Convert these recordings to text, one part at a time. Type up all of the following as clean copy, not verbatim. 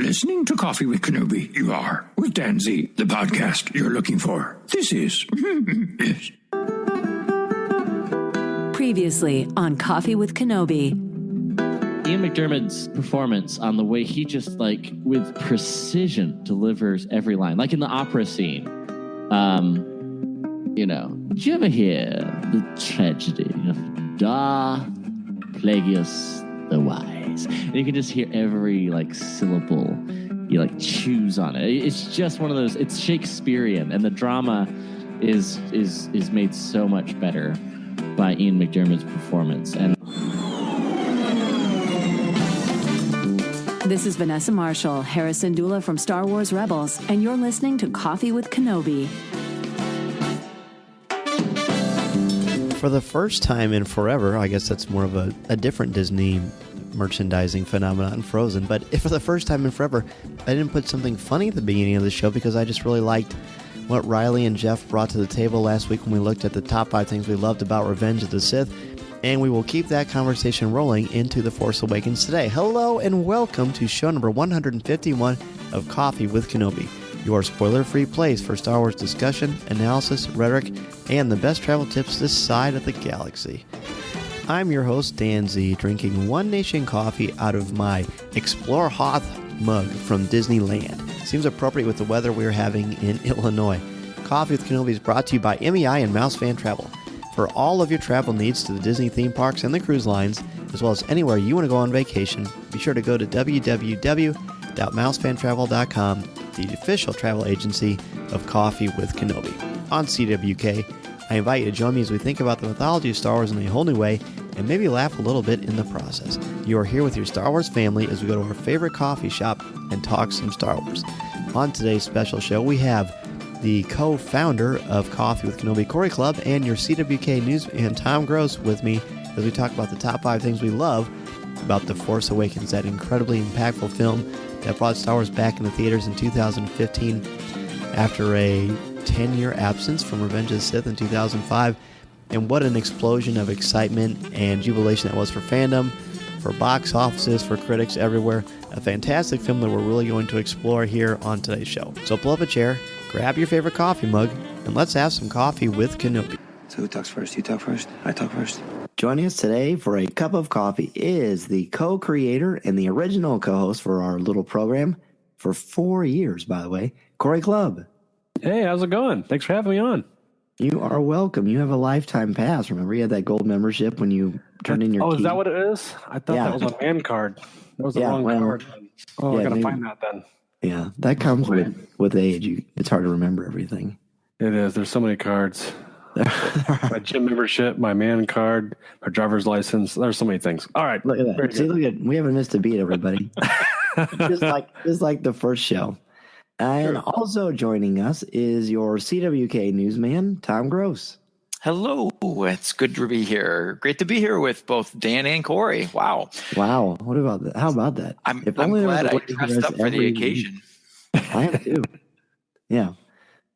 listening to Coffee with Kenobi. You are with Dan Z, the podcast you're looking for. This is yes. Previously on Coffee with Kenobi. Ian McDiarmid's performance on the way he just with precision delivers every line, like in the opera scene. Did you ever hear the tragedy of Darth Plagueis the Wise? And you can just hear every syllable. You choose on it. It's just one of those. It's Shakespearean, and the drama is made so much better by Ian McDiarmid's performance. And this is Vanessa Marshall, Harrison Dula from Star Wars Rebels, and you're listening to Coffee with Kenobi. For the first time in forever, I guess that's more of a different Disney merchandising phenomenon, Frozen, but for the first time in forever, I didn't put something funny at the beginning of the show because I just really liked what Riley and Jeff brought to the table last week when we looked at the top 5 things we loved about Revenge of the Sith, and we will keep that conversation rolling into The Force Awakens today. Hello and welcome to show number 151 of Coffee with Kenobi, your spoiler-free place for Star Wars discussion, analysis, rhetoric, and the best travel tips this side of the galaxy. I'm your host, Dan Z, drinking One Nation coffee out of my Explore Hoth mug from Disneyland. Seems appropriate with the weather we're having in Illinois. Coffee with Kenobi is brought to you by MEI and Mouse Fan Travel. For all of your travel needs to the Disney theme parks and the cruise lines, as well as anywhere you want to go on vacation, be sure to go to www.mousefantravel.com, the official travel agency of Coffee with Kenobi. On CWK, I invite you to join me as we think about the mythology of Star Wars in a whole new way and maybe laugh a little bit in the process. You are here with your Star Wars family as we go to our favorite coffee shop and talk some Star Wars. On today's special show, we have the co-founder of Coffee with Kenobi, Cory Clubb, and your CWK newsman, Tom Gross, with me as we talk about the top 5 things we love about The Force Awakens, that incredibly impactful film that brought Star Wars back in the theaters in 2015 after a 10-year absence from Revenge of the Sith in 2005. And what an explosion of excitement and jubilation that was for fandom, for box offices, for critics everywhere. A fantastic film that we're really going to explore here on today's show. So pull up a chair, grab your favorite coffee mug, and let's have some coffee with Kenobi. So who talks first? You talk first? I talk first. Joining us today for a cup of coffee is the co-creator and the original co-host for our little program for 4 years, by the way, Cory Clubb. Hey, how's it going? Thanks for having me on. You are welcome. You have a lifetime pass. Remember, you had that gold membership when you turned in your key. Is that what it is? I thought that was a man card. That was the wrong card. Oh, I got to find that then. Yeah, that comes with age. It's hard to remember everything. It is. There's so many cards. My gym membership, my man card, my driver's license. There's so many things. All right. Look at that. See, look at, we haven't missed a beat, everybody. just like the first show. And also joining us is your CWK newsman, Tom Gross. Hello, it's good to be here. Great to be here with both Dan and Cory. Wow. What about that? How about that? I'm glad I dressed up for the occasion. I am too. Yeah.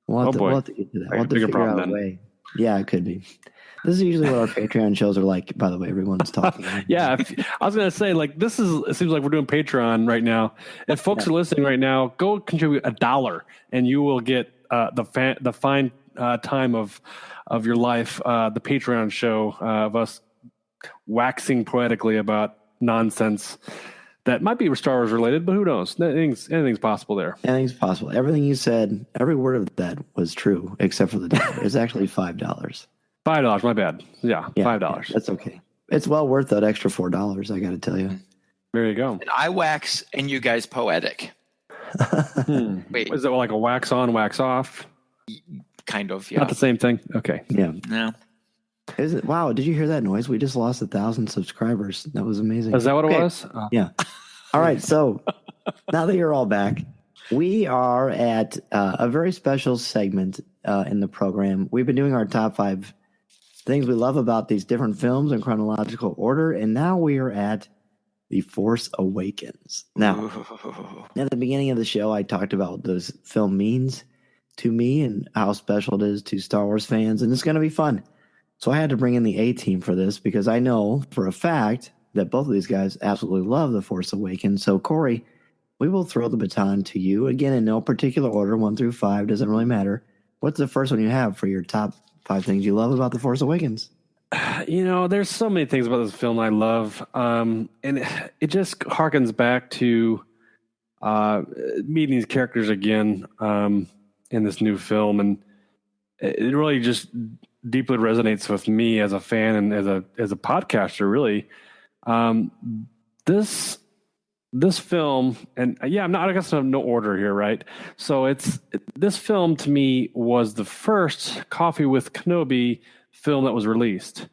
We'll have to get to that. We'll have to figure out a way. Yeah, it could be. This is usually what our Patreon shows are like, by the way. Everyone's talking. Yeah, I was going to say, it seems like we're doing Patreon right now. If folks are listening right now, go contribute $1 and you will get the fine time of your life, the Patreon show of us waxing poetically about nonsense that might be Star Wars related, but who knows? Anything's possible there. Anything's possible. Everything you said, every word of that was true, except for the dollar. It's actually $5. $5, my bad. Yeah, $5. Yeah, that's okay. It's well worth that extra $4, I got to tell you. There you go. And I wax and you guys poetic. Wait. Is it like a wax on, wax off? Kind of, yeah. Not the same thing? Okay. Yeah. No. Is it? Wow, did you hear that noise? We just lost 1,000 subscribers. That was amazing. Is that what it was? Oh. Yeah. All right, so now that you're all back, we are at a very special segment in the program. We've been doing our top 5 things we love about these different films in chronological order, and now we are at The Force Awakens. Now, at the beginning of the show, I talked about what this film means to me and how special it is to Star Wars fans, and it's going to be fun. So I had to bring in the A-team for this because I know for a fact that both of these guys absolutely love The Force Awakens. So, Cory, we will throw the baton to you again in no particular order, 1 through 5, doesn't really matter. What's the first one you have for your top 5 things you love about The Force Awakens? There's so many things about this film I love, and it just harkens back to meeting these characters again in this new film, and it really just deeply resonates with me as a fan and as a podcaster. Really, this film, and I guess I have no order here, right? So this film to me was the first Coffee with Kenobi film that was released,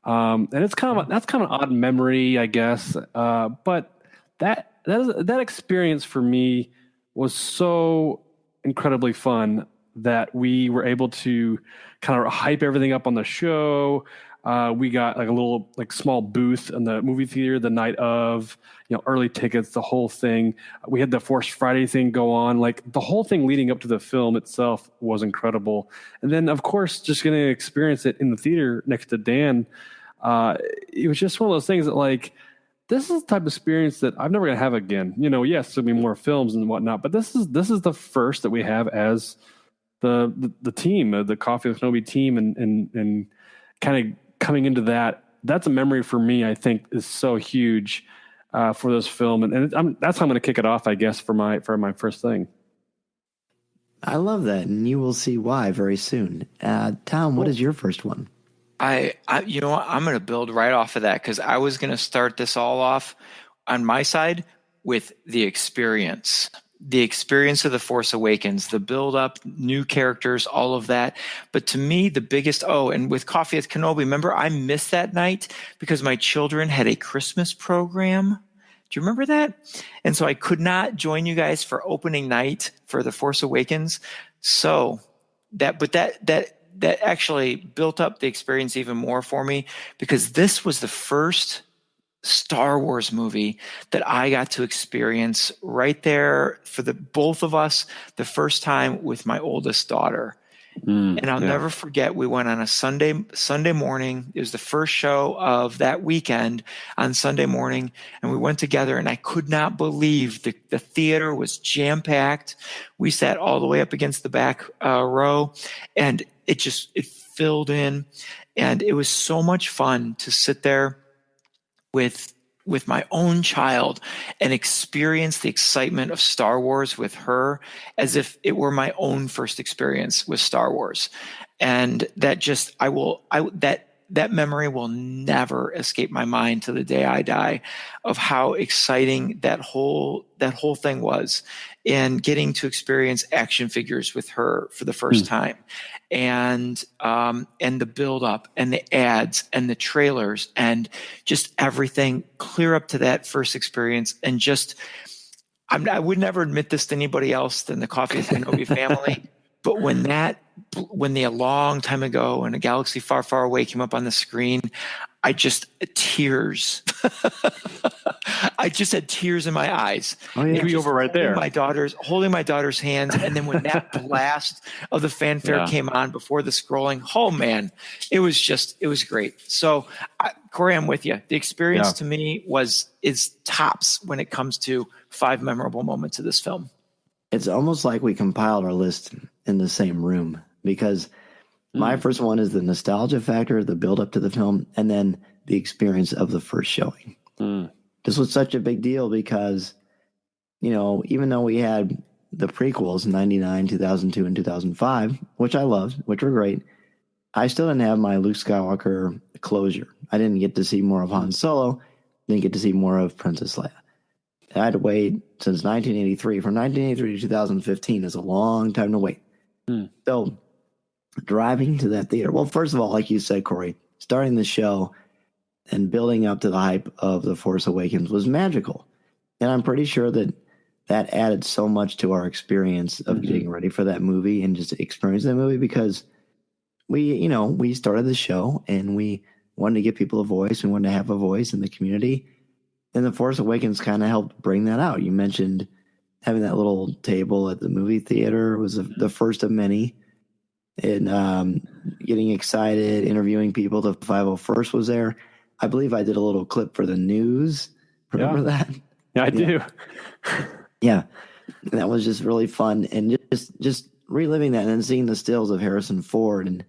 and that's kind of an odd memory, I guess. But that experience for me was so incredibly fun that we were able to kind of hype everything up on the show. We got like a little small booth in the movie theater the night of, early tickets, the whole thing. We had the Force Friday thing go on. Like the whole thing leading up to the film itself was incredible. And then of course, just getting to experience it in the theater next to Dan, it was just one of those things that this is the type of experience that I'm never going to have again. Yes, there'll be more films and whatnot, but this is the first that we have as the team, the Coffee with Kenobi team, and kind of coming into that. That's a memory for me, I think, is so huge for this film, and that's how I'm going to kick it off, I guess, for my first thing. I love that, and you will see why very soon. Tom, what is your first one? I you know what? I'm going to build right off of that, because I was going to start this all off on my side with the experience of The Force Awakens, the build up, new characters, all of that. But to me, the biggest, and with Coffee with Kenobi, remember I missed that night because my children had a Christmas program. Do you remember that? And so I could not join you guys for opening night for The Force Awakens. So that actually built up the experience even more for me, because this was the first Star Wars movie that I got to experience right there for both of us the first time with my oldest daughter. And I'll never forget, we went on a Sunday morning. It was the first show of that weekend on Sunday morning, and we went together, and I could not believe the theater was jam-packed. We sat all the way up against the back row, and it filled in, and it was so much fun to sit there with my own child and experience the excitement of Star Wars with her as if it were my own first experience with Star Wars. And that that memory will never escape my mind to the day I die, of how exciting that whole thing was, and getting to experience action figures with her for the first time, and the build up and the ads and the trailers and just everything clear up to that first experience. And just, I would never admit this to anybody else than the Coffee with Kenobi family, but when a long time ago in a galaxy far, far away came up on the screen, I just tears. I just had tears in my eyes. Oh, yeah, be over right there. Holding my daughter's hands, and then when that blast of the fanfare came on before the scrolling, oh man, it was great. So, Cory, I'm with you. The experience to me is tops when it comes to 5 memorable moments of this film. It's almost like we compiled our list in the same room, because my first one is the nostalgia factor, the build up to the film, and then the experience of the first showing. This was such a big deal because, even though we had the prequels, 99, 2002, and 2005, which I loved, which were great, I still didn't have my Luke Skywalker closure. I didn't get to see more of Han Solo, didn't get to see more of Princess Leia. I had to wait since 1983. From 1983 to 2015 is a long time to wait. So driving to that theater, well, first of all, like you said, Cory, starting the show and building up to the hype of The Force Awakens was magical. And I'm pretty sure that added so much to our experience of getting ready for that movie and just experiencing that movie, because we started the show and we wanted to give people a voice. We wanted to have a voice in the community. And The Force Awakens kind of helped bring that out. You mentioned having that little table at the movie theater was the first of many. And getting excited, interviewing people. The 501st was there. I believe I did a little clip for the news. Remember that? Yeah, I do. Yeah, that was just really fun, and just reliving that and then seeing the stills of Harrison Ford and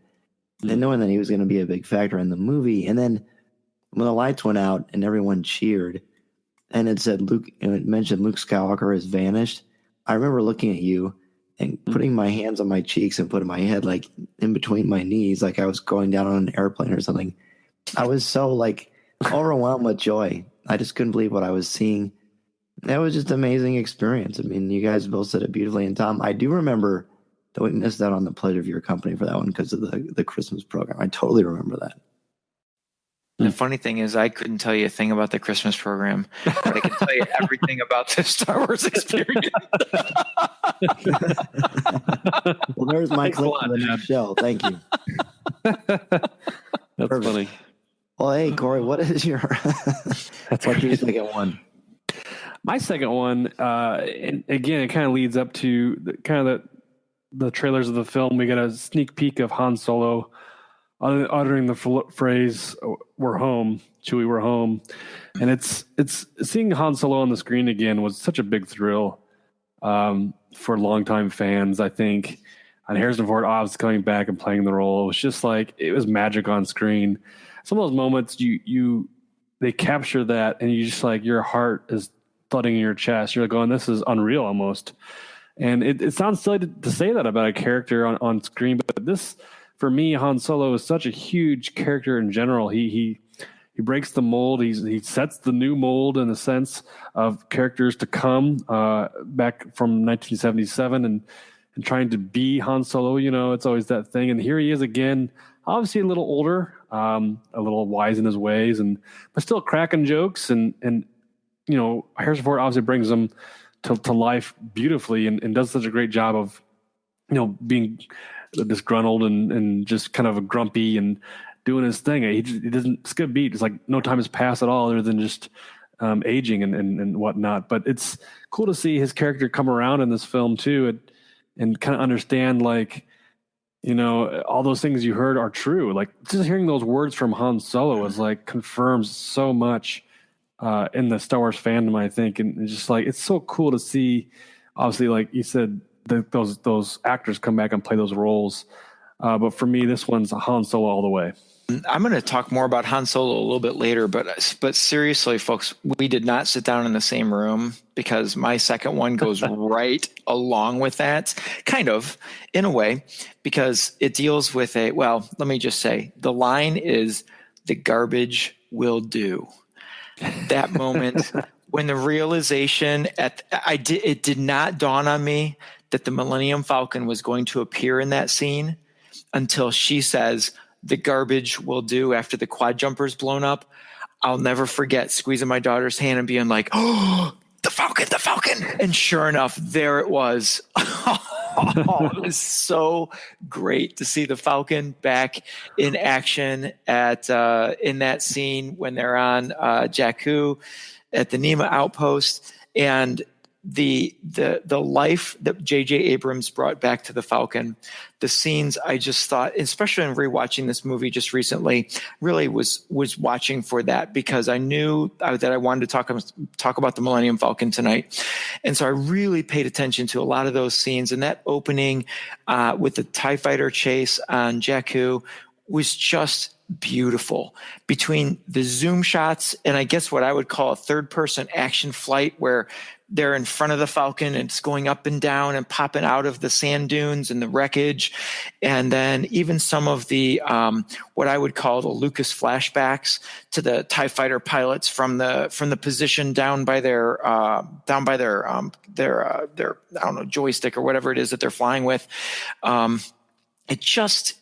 knowing that he was going to be a big factor in the movie. And then when the lights went out and everyone cheered, and it said Luke, and it mentioned Luke Skywalker has vanished. I remember looking at you and putting my hands on my cheeks and putting my head like in between my knees, like I was going down on an airplane or something. I was so like overwhelmed with joy. I just couldn't believe what I was seeing. That was just an amazing experience. I mean, you guys both said it beautifully. And Tom, I do remember that we missed out on the pleasure of your company for that one because of the Christmas program. I totally remember that. The funny thing is, I couldn't tell you a thing about the Christmas program, but I can tell you everything about the Star Wars experience. Well, there's my clip for the next show. Thank you. That's Perfect. funny. Well, hey, Cory, what is your what's your second one? My second one, and again, it kind of leads up to the trailers of the film. We got a sneak peek of Han Solo uttering the phrase "We're home, Chewie, we're home," and it's seeing Han Solo on the screen again was such a big thrill for longtime fans. I think, and Harrison Ford obviously coming back and playing the role, it was just like it was magic on screen. Some of those moments they capture that, and you just like your heart is thudding in your chest. You're going, this is unreal almost. And it sounds silly to say that about a character on screen, but this, for me, Han Solo is such a huge character in general. He breaks the mold. He sets the new mold in the sense of characters to come back from 1977 and trying to be Han Solo. You know, it's always that thing. And here he is again, obviously a little older, a little wise in his ways, but still cracking jokes. And you know, Harrison Ford obviously brings them to life beautifully and does such a great job of, you know, being disgruntled and just kind of a grumpy and doing his thing. He doesn't skip a beat. It's like no time has passed at all other than just aging and whatnot. But it's cool to see his character come around in this film too and kind of understand, like, you know, all those things you heard are true. Like just hearing those words from Han Solo is like confirms so much in the Star Wars fandom, I think. And it's just like, it's so cool to see, obviously, like you said, those actors come back and play those roles. But for me, this one's a Han Solo all the way. I'm going to talk more about Han Solo a little bit later, but seriously, folks, we did not sit down in the same room because my second one goes right along with that, kind of, in a way, because it deals with let me just say, the line is, "The garbage will do." That moment when the realization it did not dawn on me that the Millennium Falcon was going to appear in that scene until she says, "The garbage will do," after the quad jumper's blown up. I'll never forget squeezing my daughter's hand and being like, "Oh, the Falcon." And sure enough, there it was. It was so great to see the Falcon back in action in that scene when they're on Jakku at the Nema outpost, and the life that J.J. Abrams brought back to the Falcon, the scenes, I just thought, especially in rewatching this movie just recently, really was watching for that because I knew that I wanted to talk about the Millennium Falcon tonight. And so I really paid attention to a lot of those scenes, and that opening with the TIE fighter chase on Jakku was just beautiful. Between the zoom shots and I guess what I would call a third-person action flight where they're in front of the Falcon and it's going up and down and popping out of the sand dunes and the wreckage. And then even some of the what I would call the Lucas flashbacks to the TIE fighter pilots from the position down by their I don't know, joystick or whatever it is that they're flying with. It just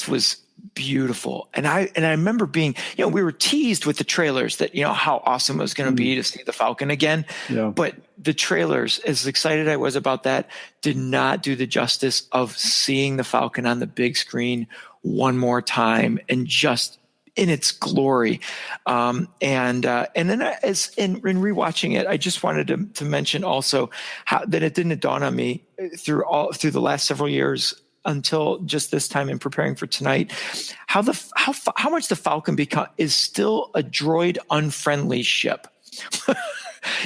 was beautiful. And I remember being, we were teased with the trailers that, how awesome it was going to be to see the Falcon again. Yeah. But the trailers, as excited I was about that, did not do the justice of seeing the Falcon on the big screen one more time and just in its glory. And then in rewatching it, I just wanted to mention also how that it didn't dawn on me through the last several years until just this time in preparing for tonight, how much the Falcon is still a droid unfriendly ship.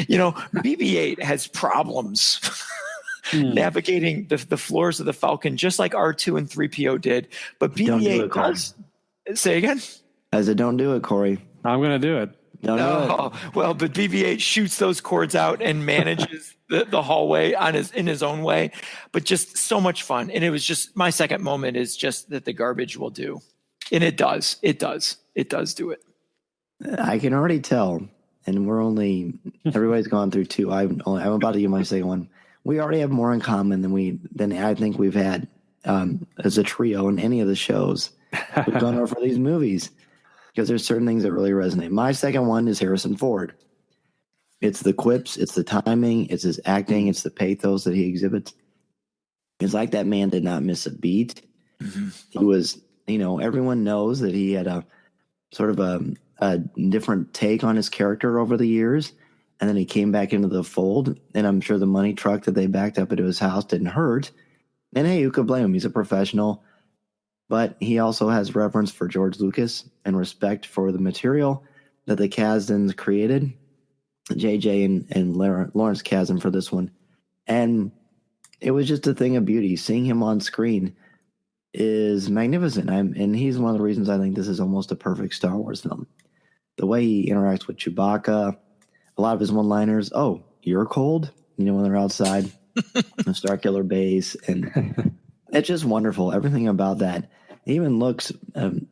BB-8 has problems navigating the floors of the Falcon, just like R2 and 3PO did. But BB-8 does. Say again? I said, don't do it, Cory. I'm going to do it. Don't do it. Well, but BB-8 shoots those cords out and manages the hallway in his own way. But just so much fun. And it was just, my second moment is just that the garbage will do. And it does. It does do it. I can already tell. And everybody's gone through two. I'm about to give my second one. We already have more in common than I think we've had as a trio in any of the shows we've gone over for these movies, because there's certain things that really resonate. My second one is Harrison Ford. It's the quips, it's the timing, it's his acting, it's the pathos that he exhibits. It's like that man did not miss a beat. Mm-hmm. He was, everyone knows that he had a sort of a different take on his character over the years. And then he came back into the fold, and I'm sure the money truck that they backed up into his house didn't hurt. And hey, who could blame him? He's a professional. But he also has reverence for George Lucas and respect for the material that the Kasdans created, JJ and Lawrence Kasdan for this one. And it was just a thing of beauty. Seeing him on screen is magnificent. And he's one of the reasons I think this is almost a perfect Star Wars film. The way he interacts with Chewbacca, a lot of his one-liners, oh, you're cold? When they're outside the Starkiller base. And it's just wonderful. Everything about that. It even looks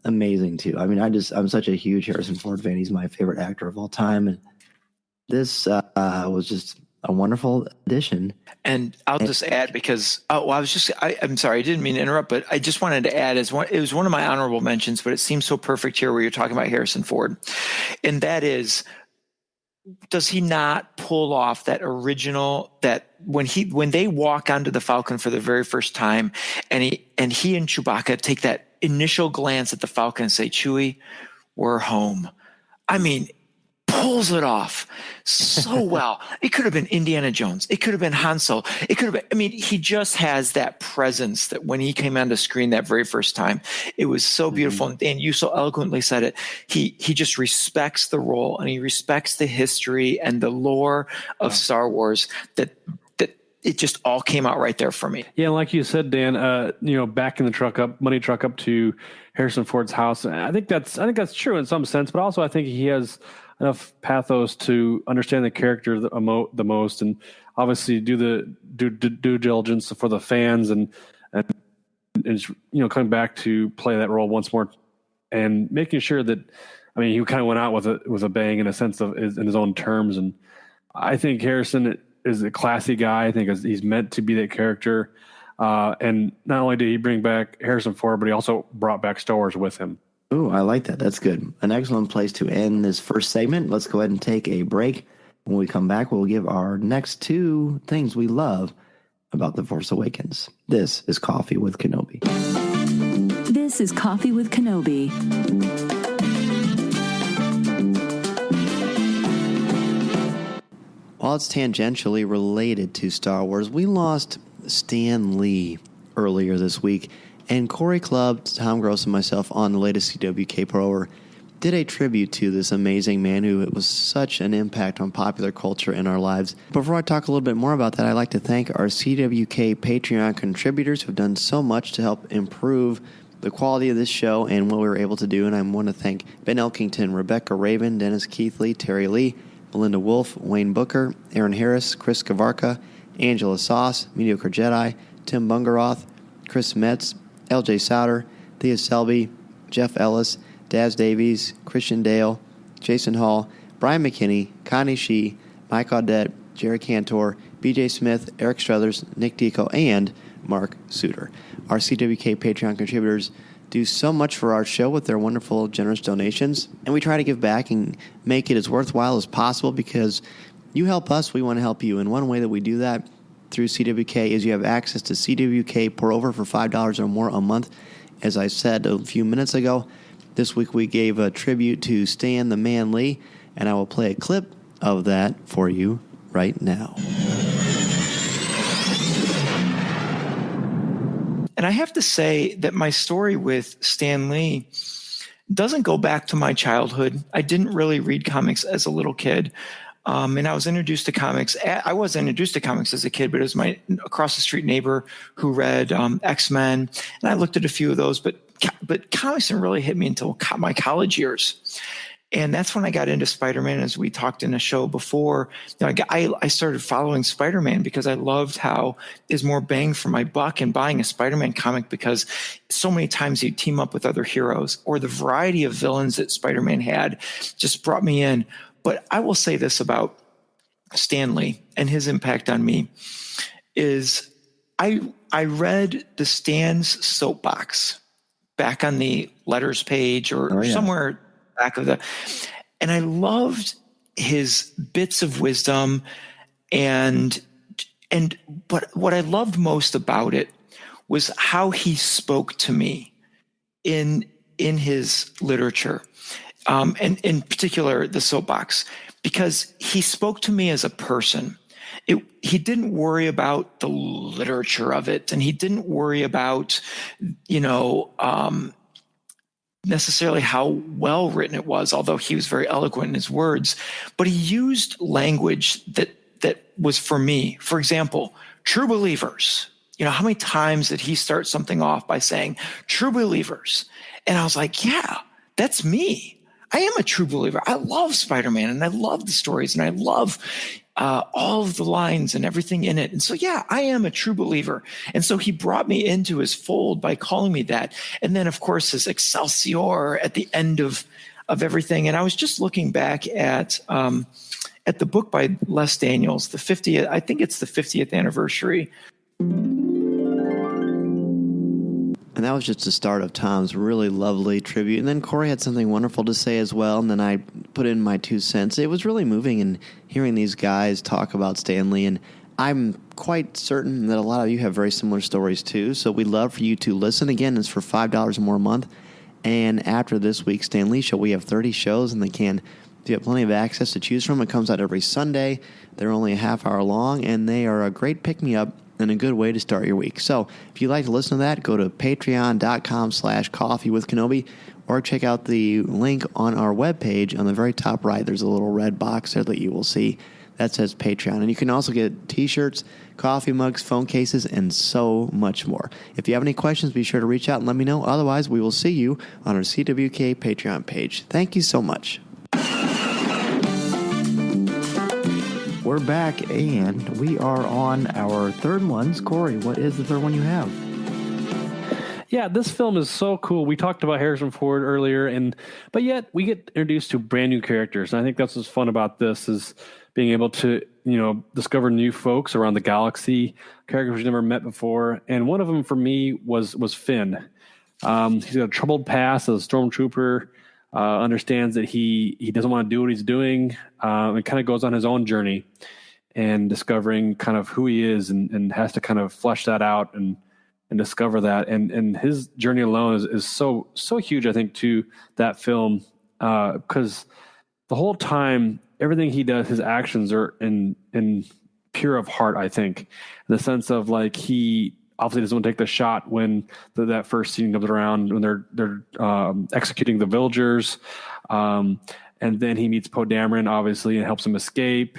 amazing, too. I mean, I'm such a huge Harrison Ford fan. He's my favorite actor of all time. And this was just a wonderful addition. And I'll just add, because I'm sorry, I didn't mean to interrupt, but I just wanted to add, it was one of my honorable mentions, but it seems so perfect here where you're talking about Harrison Ford. And that is, does he not pull off that original, that when they walk onto the Falcon for the very first time, and he and Chewbacca take that initial glance at the Falcon and say, Chewie, we're home. I mean, pulls it off so well. It could have been Indiana Jones. It could have been Han Solo. It could have been, he just has that presence that when he came onto screen that very first time, it was so beautiful. Mm-hmm. And you so eloquently said it. He just respects the role, and he respects the history and the lore of Star Wars that it just all came out right there for me. Yeah, like you said, Dan, backing the money truck up to Harrison Ford's house. I think that's true in some sense, but also I think he has enough pathos to understand the character the most, and obviously do the due diligence for the fans, and coming back to play that role once more, and making sure that, he kind of went out with a bang in a sense of in his own terms. And I think Harrison is a classy guy. I think he's meant to be that character. And not only did he bring back Harrison Ford, but he also brought back Star Wars with him. Ooh, I like that. That's good. An excellent place to end this first segment. Let's go ahead and take a break. When we come back, we'll give our next two things we love about The Force Awakens. This is Coffee with Kenobi. This is Coffee with Kenobi. While it's tangentially related to Star Wars, we lost Stan Lee earlier this week, and Cory, Clubb, Tom Gross, and myself on the latest CWK Pro did a tribute to this amazing man who was such an impact on popular culture in our lives. Before I talk a little bit more about that, I'd like to thank our CWK Patreon contributors who have done so much to help improve the quality of this show and what we were able to do. And I want to thank Ben Elkington, Rebecca Raven, Dennis Keithley, Terry Lee, Melinda Wolf, Wayne Booker, Aaron Harris, Chris Kavarka, Angela Sauce, Mediocre Jedi, Tim Bungaroth, Chris Metz, LJ Souter, Thea Selby, Jeff Ellis, Daz Davies, Christian Dale, Jason Hall, Brian McKinney, Connie Shee, Mike Audette, Jerry Cantor, BJ Smith, Eric Struthers, Nick Dico, and Mark Suter. Our CWK Patreon contributors do so much for our show with their wonderful, generous donations, and we try to give back and make it as worthwhile as possible because you help us, we want to help you. And one way that we do that through CWK is you have access to CWK Pour Over for $5 or more a month. As I said a few minutes ago, this week we gave a tribute to Stan the Man Lee, and I will play a clip of that for you right now. And I have to say that my story with Stan Lee doesn't go back to my childhood. I didn't really read comics as a little kid. And I was introduced to comics. I was introduced to comics as a kid, but it was my across the street neighbor who read X-Men, and I looked at a few of those. But comics didn't really hit me until my college years. And that's when I got into Spider-Man, as we talked in a show before. I started following Spider-Man because I loved how there's more bang for my buck in buying a Spider-Man comic, because so many times he'd team up with other heroes, or the variety of villains that Spider-Man had just brought me in. But I will say this about Stan Lee and his impact on me is I read the Stan's soapbox back on the letters page or somewhere back of and I loved his bits of wisdom but what I loved most about it was how he spoke to me in his literature, and in particular the soapbox, because he spoke to me as a person. He didn't worry about the literature of it, and he didn't worry about necessarily how well written it was, although he was very eloquent in his words. But he used language that was for me. For example, true believers. How many times did he start something off by saying true believers? And I was like, yeah, that's me. I am a true believer. I love Spider-Man, and I love the stories, and I love all of the lines and everything in it. And so, yeah, I am a true believer. And so he brought me into his fold by calling me that. And then, of course, his Excelsior at the end of everything. And I was just looking back at the book by Les Daniels, the 50th. I think it's the 50th anniversary. And that was just the start of Tom's really lovely tribute. And then Cory had something wonderful to say as well, and then I put in my 2 cents. It was really moving in hearing these guys talk about Stan Lee, and I'm quite certain that a lot of you have very similar stories too, so we'd love for you to listen. Again, it's for $5 or more a month, and after this week's Stan Lee show, we have 30 shows, and you have plenty of access to choose from. It comes out every Sunday. They're only a half hour long, and they are a great pick-me-up and a good way to start your week. So if you'd like to listen to that, go to patreon.com/coffeewithkenobi, or check out the link on our webpage on the very top right. There's a little red box there that you will see that says Patreon. And you can also get t-shirts, coffee mugs, phone cases, and so much more. If you have any questions, be sure to reach out and let me know. Otherwise, we will see you on our CWK Patreon page. Thank you so much. We're back, and we are on our third ones. Cory, what is the third one you have? Yeah, this film is so cool. We talked about Harrison Ford earlier, but yet we get introduced to brand new characters. And I think that's what's fun about this, is being able to, discover new folks around the galaxy, characters we've never met before. And one of them for me was Finn. He's got a troubled past as a stormtrooper. Understands that he doesn't want to do what he's doing, and kind of goes on his own journey and discovering kind of who he is, and has to kind of flesh that out and discover that. And his journey alone is so huge, I think, to that film, because the whole time, everything he does, his actions are in pure of heart, I think, in the sense of like he obviously doesn't want to take the shot when that first scene comes around when they're executing the villagers, and then he meets Poe Dameron, obviously, and helps him escape.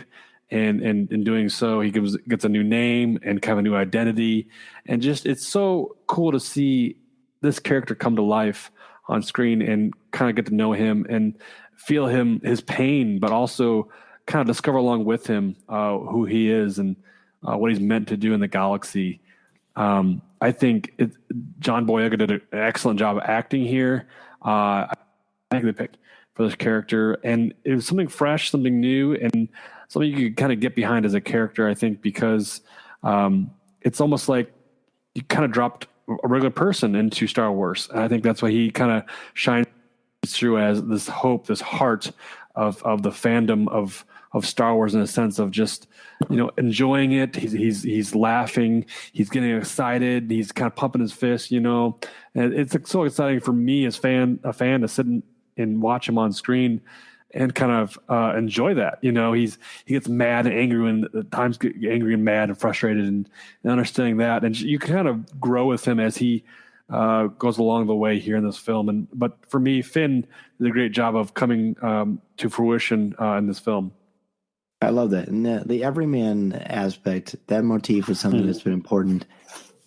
And in doing so, he gets a new name and kind of a new identity, and just it's so cool to see this character come to life on screen and kind of get to know him and feel his pain, but also kind of discover along with him who he is and what he's meant to do in the galaxy. I think John Boyega did an excellent job of acting here. I think they picked for this character, and it was something fresh, something new, and something you could kind of get behind as a character, I think, because it's almost like you kind of dropped a regular person into Star Wars. And I think that's why he kind of shines through as this hope, this heart of the fandom of Star Wars, in a sense of just, enjoying it. He's laughing, he's getting excited, he's kind of pumping his fist, and it's so exciting for me as a fan to sit and watch him on screen and kind of enjoy that. He gets mad and angry when at times get angry and mad and frustrated, and understanding that, and you kind of grow with him as he goes along the way here in this film. But for me, Finn did a great job of coming to fruition in this film. I love that. And the everyman aspect, that motif is something that's been important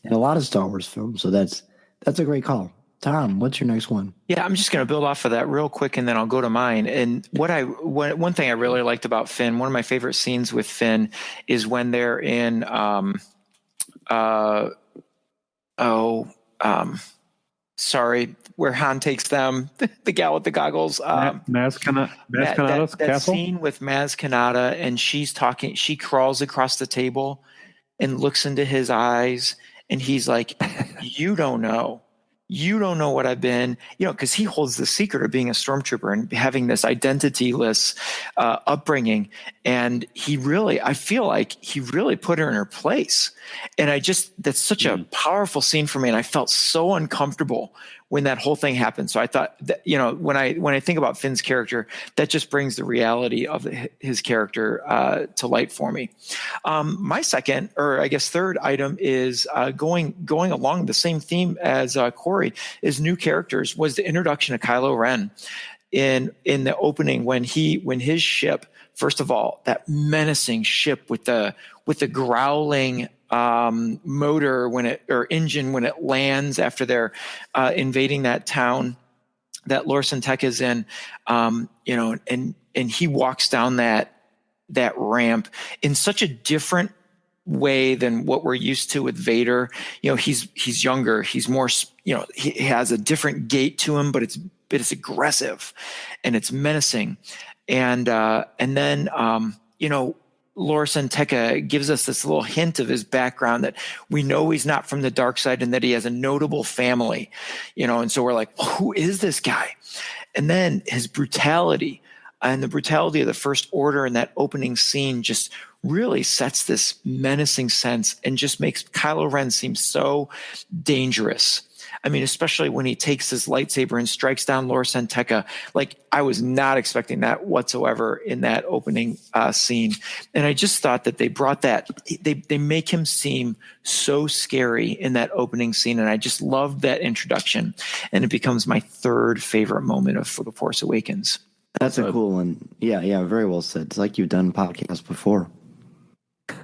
in a lot of Star Wars films. So that's a great call. Tom, what's your next one? Yeah, I'm just going to build off of that real quick, and then I'll go to mine. And one thing I really liked about Finn, one of my favorite scenes with Finn, is when they're in where Han takes them, the gal with the goggles. Maz Kanata's that castle? scene with Maz Kanata, and she's talking, she crawls across the table and looks into his eyes, and he's like, you don't know what I've been, because he holds the secret of being a stormtrooper and having this identityless upbringing. And I feel like he really put her in her place. And that's such a powerful scene for me. And I felt so uncomfortable when that whole thing happened. So I thought that, when I think about Finn's character, that just brings the reality of his character to light for me. My second, or I guess third item is going along the same theme as Cory, is new characters, was the introduction of Kylo Ren in the opening when his ship, first of all, that menacing ship with the growling motor or engine when it lands after they're invading that town that Lorsan Tech is in, and he walks down that ramp in such a different way than what we're used to with Vader. He's younger, he's more, he has a different gait to him, but it's aggressive and it's menacing. And then Lorsan Tekka gives us this little hint of his background, that we know he's not from the dark side and that he has a notable family, and so we're like, well, who is this guy? And then his brutality and the brutality of the First Order in that opening scene just really sets this menacing sense and just makes Kylo Ren seem so dangerous. I mean, especially when he takes his lightsaber and strikes down Lorsan Tekka. Like, I was not expecting that whatsoever in that opening scene. And I just thought that they brought that, they make him seem so scary in that opening scene. And I just loved that introduction. And it becomes my third favorite moment of The Force Awakens. That's a cool one. Yeah, very well said. It's like you've done podcasts before. A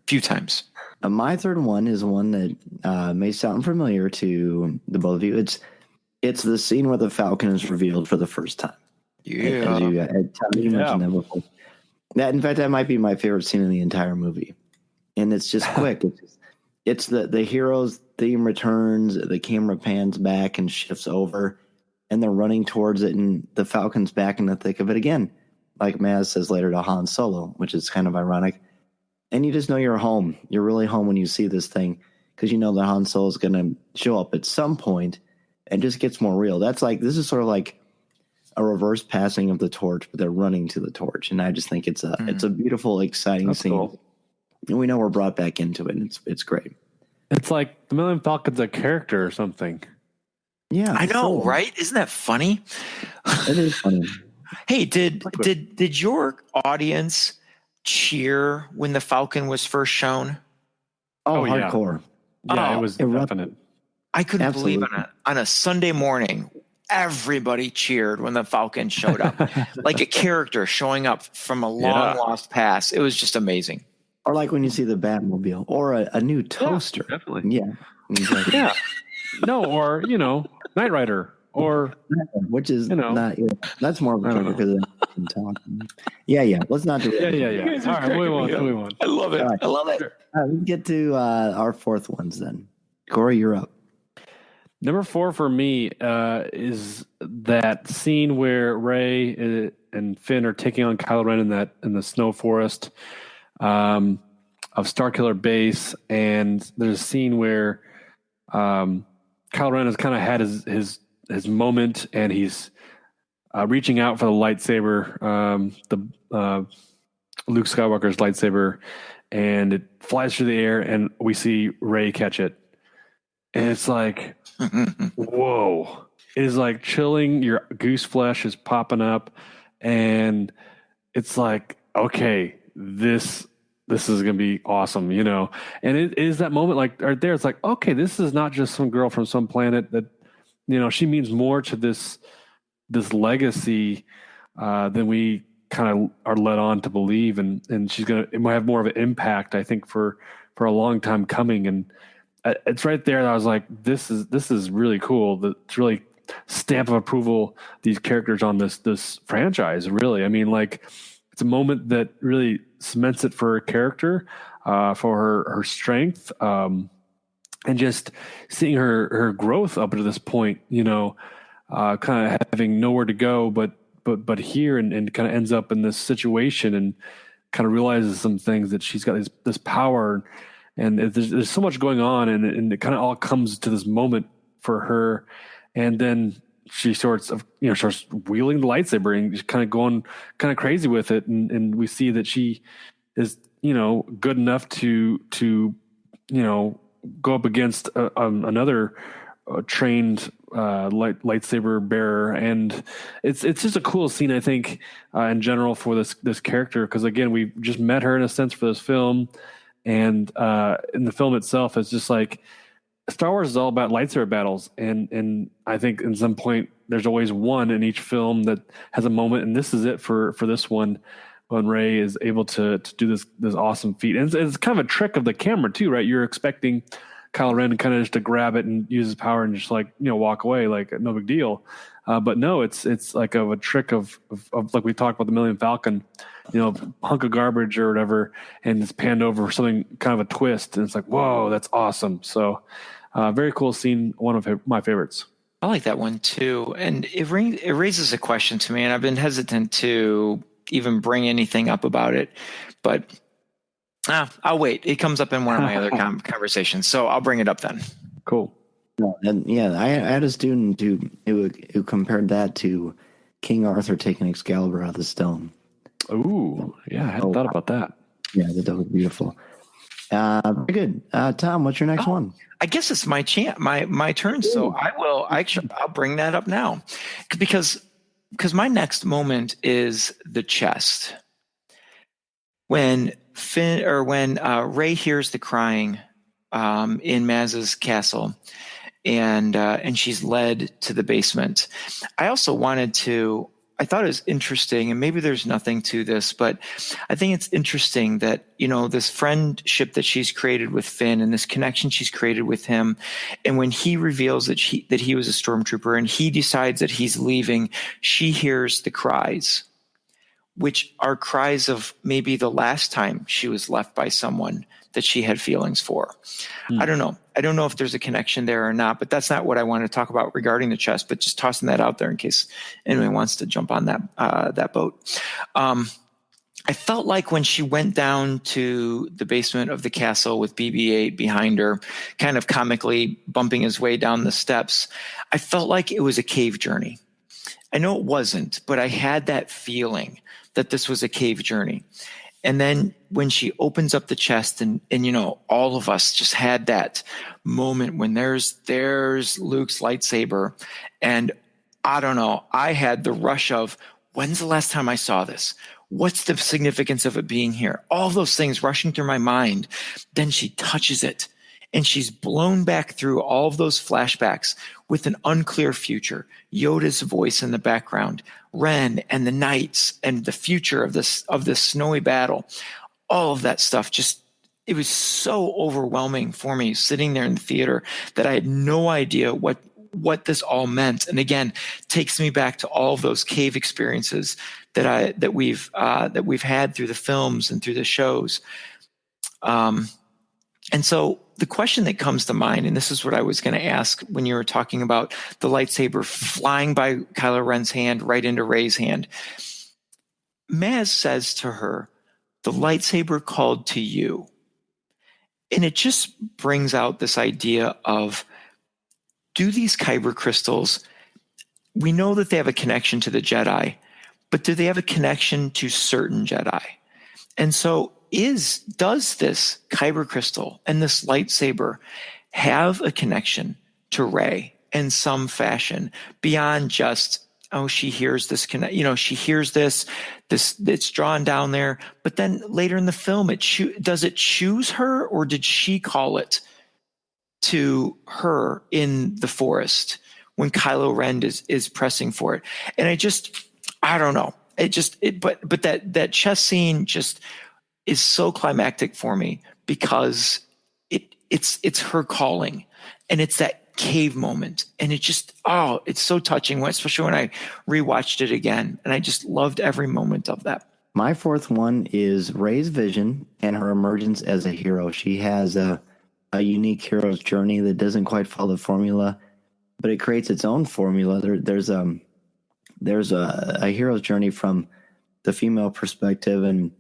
few times. My third one is one that may sound familiar to the both of you. It's the scene where the Falcon is revealed for the first time. Yeah. As you mentioned that before. In fact, that might be my favorite scene in the entire movie. And it's just quick. It's the hero's theme returns, the camera pans back and shifts over, and they're running towards it, and the Falcon's back in the thick of it again. Like Maz says later to Han Solo, which is kind of ironic. And you just know you're home. You're really home when you see this thing, because you know that Han Solo is going to show up at some point, and just gets more real. This is sort of like a reverse passing of the torch, but they're running to the torch. And I just think it's a beautiful, exciting scene. Cool. And we know we're brought back into it, and it's great. It's like the Millennium Falcon's a character or something. Yeah, I know, right? Isn't that funny? It is funny. Hey, did your audience cheer when the Falcon was first shown? Oh, hardcore. Yeah, it was definite. I couldn't believe on a Sunday morning, everybody cheered when the Falcon showed up. Like a character showing up from a long lost past. It was just amazing. Or like when you see the Batmobile or a new toaster. Yeah, definitely. Yeah. Exactly. Yeah. No, or, Knight Rider. Or, which is not, that's more of a because of talking. Yeah. Let's not do it. Yeah. All right, move on. I love it. Right. I love it. All right, let's get to our fourth ones then. Cory, you're up. Number 4 for me is that scene where Rey and Finn are taking on Kylo Ren in the snow forest of Starkiller Base, and there's a scene where Kylo Ren has kind of had his moment, and he's reaching out for the lightsaber, the Luke Skywalker's lightsaber, and it flies through the air, and we see Rey catch it, and it's like, whoa! It is like chilling. Your goose flesh is popping up, and it's like, okay, this is gonna be awesome, And it is that moment, like right there. It's like, okay, this is not just some girl from some planet that. She means more to this legacy than we kind of are led on to believe, and it might have more of an impact, I think, for a long time coming. And it's right there that I was like, this is really cool. It's really stamp of approval, these characters on this franchise, really. I mean, like, it's a moment that really cements it for her character, for her strength, and just seeing her growth up to this point, kind of having nowhere to go but here, and kind of ends up in this situation and kind of realizes some things, that she's got this power, and there's so much going on, and it kind of all comes to this moment for her. And then she starts wielding the lightsaber and just kind of going kind of crazy with it. And we see that she is, good enough to go up against another trained lightsaber bearer. And it's just a cool scene, I think, in general, for this character. Because again, we just met her in a sense for this film. And in the film itself, it's just like, Star Wars is all about lightsaber battles, and I think at some point there's always one in each film that has a moment, and this is it for this one, when Rey is able to do this awesome feat. And it's kind of a trick of the camera too, right? You're expecting Kylo Ren kind of just to grab it and use his power and just walk away like no big deal, but no, it's like a trick of like we talked about the Millennium Falcon, hunk of garbage or whatever, and it's panned over for something kind of a twist, and it's like, whoa, that's awesome. So very cool scene, one of my favorites. I like that one too, and it raises a question to me, and I've been hesitant to even bring anything up about it, but I'll wait. It comes up in one of my other conversations, so I'll bring it up then. Cool. And I had a student who compared that to King Arthur taking Excalibur out of the stone. Ooh, yeah, I hadn't thought about that. Yeah, that was beautiful. Very good. Tom, what's your next one? I guess it's my turn. So I'll bring that up now, because my next moment is the chest. When Rey hears the crying in Maz's castle, and she's led to the basement. I also I thought it was interesting, and maybe there's nothing to this, but I think it's interesting that, this friendship that she's created with Finn and this connection she's created with him. And when he reveals that he was a stormtrooper and he decides that he's leaving, she hears the cries, which are cries of maybe the last time she was left by someone that she had feelings for. I don't know. I don't know if there's a connection there or not, but that's not what I want to talk about regarding the chest, but just tossing that out there in case anyone wants to jump on that boat. I felt like when she went down to the basement of the castle with BB-8 behind her, kind of comically bumping his way down the steps, I felt like it was a cave journey. I know it wasn't, but I had that feeling that this was a cave journey. And then when she opens up the chest and all of us just had that moment when there's Luke's lightsaber. And I don't know, I had the rush of, when's the last time I saw this? What's the significance of it being here? All those things rushing through my mind. Then she touches it, and she's blown back through all of those flashbacks with an unclear future. Yoda's voice in the background, Ren and the knights and the future of this snowy battle. All of that stuff it was so overwhelming for me sitting there in the theater that I had no idea what this all meant. And again, takes me back to all of those cave experiences that we've had through the films and through the shows. And so the question that comes to mind, and this is what I was going to ask when you were talking about the lightsaber flying by Kylo Ren's hand right into Rey's hand. Maz says to her, "The lightsaber called to you." And it just brings out this idea of, do these kyber crystals, we know that they have a connection to the Jedi, but do they have a connection to certain Jedi? And so does this kyber crystal and this lightsaber have a connection to Rey in some fashion beyond just, she hears this, she hears this, it's drawn down there, but then later in the film, does it choose her, or did she call it to her in the forest when Kylo Ren is pressing for it? And I don't know. But that chess scene just is so climactic for me because it's her calling, and it's that cave moment, and it's so touching, especially when I rewatched it again, and I just loved every moment of that. My fourth one is Rey's vision and her emergence as a hero. She has a unique hero's journey that doesn't quite follow the formula, but it creates its own formula. There's a hero's journey from the female perspective, and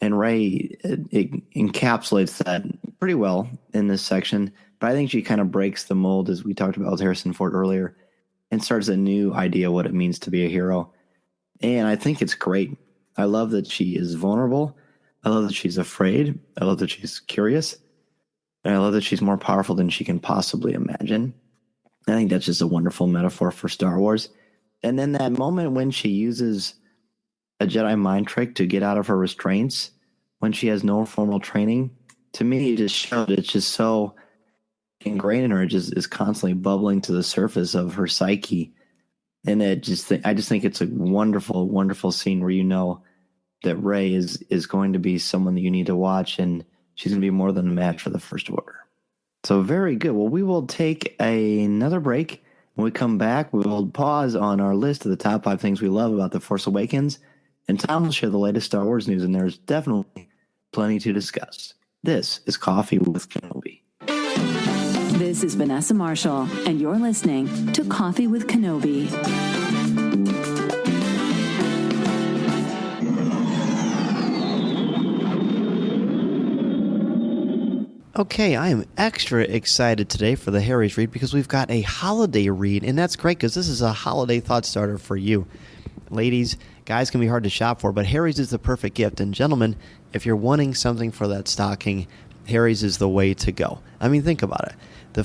Rey it encapsulates that pretty well in this section. But I think she kind of breaks the mold, as we talked about with Harrison Ford earlier, and starts a new idea what it means to be a hero. And I think it's great. I love that she is vulnerable. I love that she's afraid. I love that she's curious. And I love that she's more powerful than she can possibly imagine. I think that's just a wonderful metaphor for Star Wars. And then that moment when she uses a Jedi mind trick to get out of her restraints, when she has no formal training, to me, it just showed it's just so ingrained in her. It just is constantly bubbling to the surface of her psyche. And I just think it's a wonderful, wonderful scene where you know that Rey is going to be someone that you need to watch, and she's going to be more than a match for the First Order. So very good. Well, we will take another break. When we come back, we will pause on our list of the top 5 things we love about The Force Awakens, and Tom will share the latest Star Wars news, and there's definitely plenty to discuss. This is Coffee with Kenobi. This is Vanessa Marshall, and you're listening to Coffee with Kenobi. Okay, I am extra excited today for the Harry's read because we've got a holiday read, and that's great because this is a holiday thought starter for you. Ladies, guys can be hard to shop for, but Harry's is the perfect gift. And gentlemen, if you're wanting something for that stocking, Harry's is the way to go. I mean, think about it.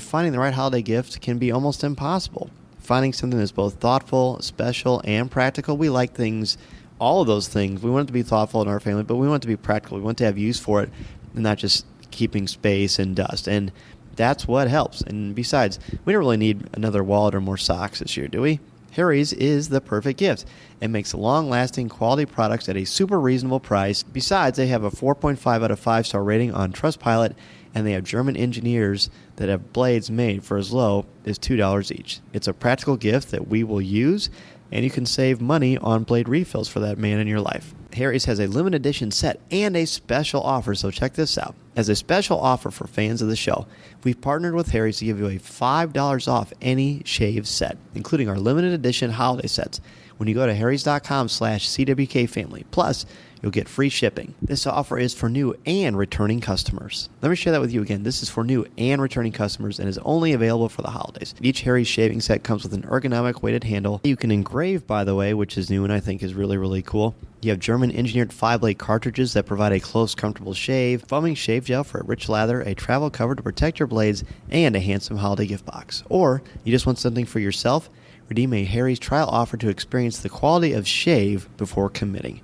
Finding the right holiday gift can be almost impossible. Finding something that's both thoughtful, special, and practical. We like things, all of those things. We want it to be thoughtful in our family, but we want it to be practical. We want to have use for it and not just keeping space and dust. And that's what helps. And besides, we don't really need another wallet or more socks this year, do we? Harry's is the perfect gift. It makes long-lasting quality products at a super reasonable price. Besides, they have a 4.5 out of 5-star rating on Trustpilot, and they have German engineers that have blades made for as low as $2 each. It's a practical gift that we will use, and you can save money on blade refills for that man in your life. Harry's has a limited edition set and a special offer, so check this out. As a special offer for fans of the show, we've partnered with Harry's to give you a $5 off any shave set, including our limited edition holiday sets, when you go to harrys.com/CWKFamily. Plus, you'll get free shipping. This offer is for new and returning customers. Let me share that with you again. This is for new and returning customers and is only available for the holidays. Each Harry's shaving set comes with an ergonomic weighted handle. You can engrave, by the way, which is new and I think is really, really cool. You have German-engineered 5-blade cartridges that provide a close, comfortable shave, foaming shave gel for a rich lather, a travel cover to protect your blades, and a handsome holiday gift box. Or you just want something for yourself? Redeem a Harry's trial offer to experience the quality of shave before committing.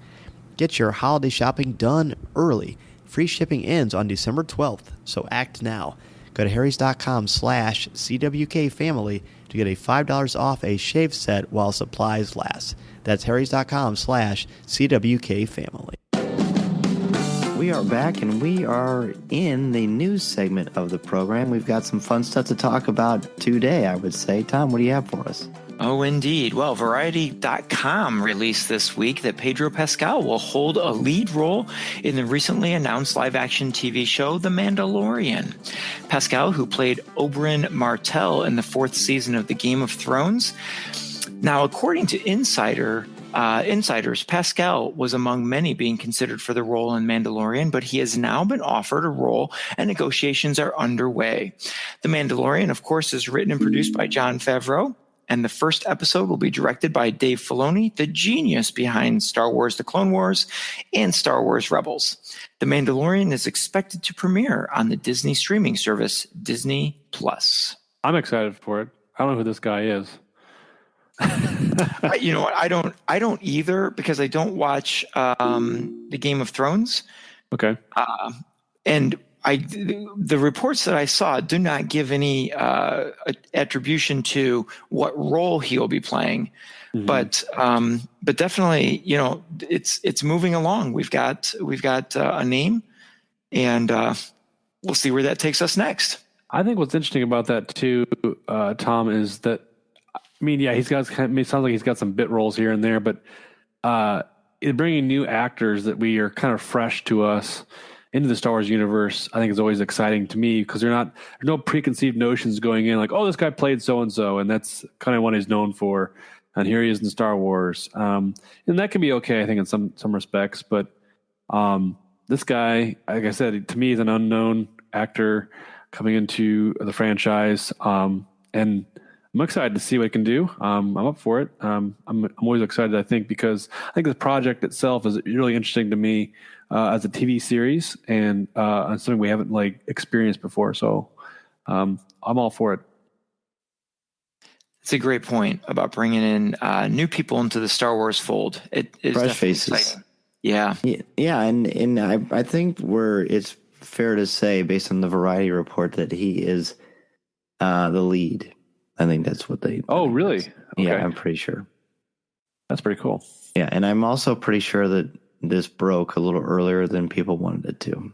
Get your holiday shopping done early. Free shipping ends on December 12th, so act now. Go to harrys.com/CWKFamily to get a $5 off a shave set while supplies last. That's harrys.com/CWKFamily. We are back, and we are in the news segment of the program. We've got some fun stuff to talk about today, I would say. Tom, what do you have for us? Oh, indeed. Well, Variety.com released this week that Pedro Pascal will hold a lead role in the recently announced live-action TV show, The Mandalorian. Pascal, who played Oberyn Martell in the 4th season of the Game of Thrones. Now, according to insiders, Pascal was among many being considered for the role in Mandalorian, but he has now been offered a role and negotiations are underway. The Mandalorian, of course, is written and produced by Jon Favreau. And the first episode will be directed by Dave Filoni, the genius behind Star Wars The Clone Wars and Star Wars Rebels. The Mandalorian is expected to premiere on the Disney streaming service, Disney+. I'm excited for it. I don't know who this guy is. You know what? I don't either because I don't watch the Game of Thrones. Okay. And the reports that I saw do not give any attribution to what role he'll be playing, but definitely, it's moving along. We've got a name, and we'll see where that takes us next. I think what's interesting about that too, Tom, is that, I mean, yeah, it sounds like he's got some bit roles here and there, but bringing new actors that we are kind of fresh to us into the Star Wars universe, I think is always exciting to me, because there's no preconceived notions going in like, oh, this guy played so-and-so, and that's kind of what he's known for, and here he is in Star Wars. And that can be okay, I think, in some respects, but this guy, like I said, to me is an unknown actor coming into the franchise, and I'm excited to see what he can do. I'm up for it. I'm always excited, I think, because I think the project itself is really interesting to me as a TV series, and something we haven't experienced before. So I'm all for it. It's a great point about bringing in new people into the Star Wars fold. It is fresh faces. Exciting. Yeah. Yeah, and I think it's fair to say, based on the Variety report, that he is the lead. I think that's what they. Oh, really? Okay. Yeah, I'm pretty sure. That's pretty cool. Yeah, and I'm also pretty sure that this broke a little earlier than people wanted it to.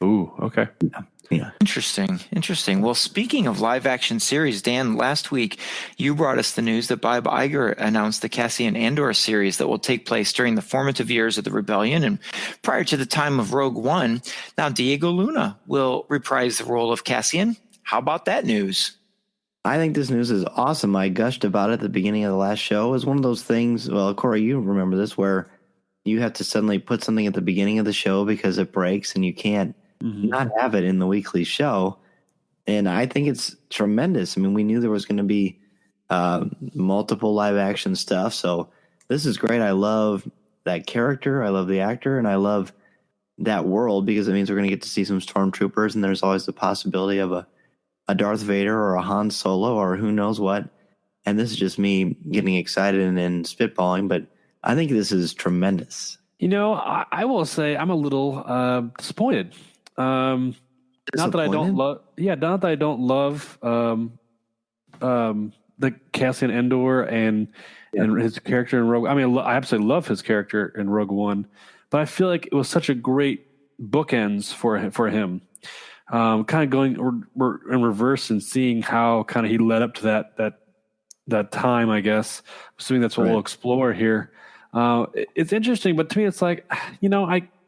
Ooh, okay. Yeah. Interesting. Well, speaking of live action series, Dan, last week you brought us the news that Bob Iger announced the Cassian Andor series that will take place during the formative years of the Rebellion and prior to the time of Rogue One. Now, Diego Luna will reprise the role of Cassian. How about that news? I think this news is awesome. I gushed about it at the beginning of the last show. It was one of those things, well, Cory, you remember this, where you have to suddenly put something at the beginning of the show because it breaks and you can't not have it in the weekly show. And I think it's tremendous. I mean, we knew there was going to be multiple live action stuff. So this is great. I love that character. I love the actor, and I love that world, because it means we're going to get to see some stormtroopers, and there's always the possibility of a Darth Vader or a Han Solo or who knows what. And this is just me getting excited and spitballing, but I think this is tremendous. I will say I'm a little disappointed. Not that I don't love the Cassian Andor and his character in Rogue. I mean, I absolutely love his character in Rogue One, but I feel like it was such a great bookends for him. Kind of going in reverse and seeing how kind of he led up to that time, I guess. Assuming that's what we'll explore here. It's interesting, but to me, it's like,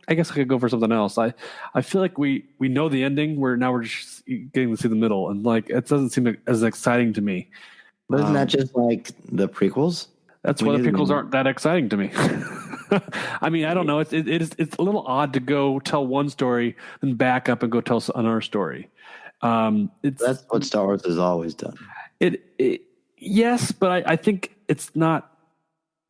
I guess I could go for something else. I feel like we know the ending. We're just getting to see the middle, and it doesn't seem as exciting to me. But isn't that just like the prequels? That's why the prequels aren't that exciting to me. I mean, I don't know. It's a little odd to go tell one story, then back up and go tell another story. That's what Star Wars has always done. Yes, but I think it's not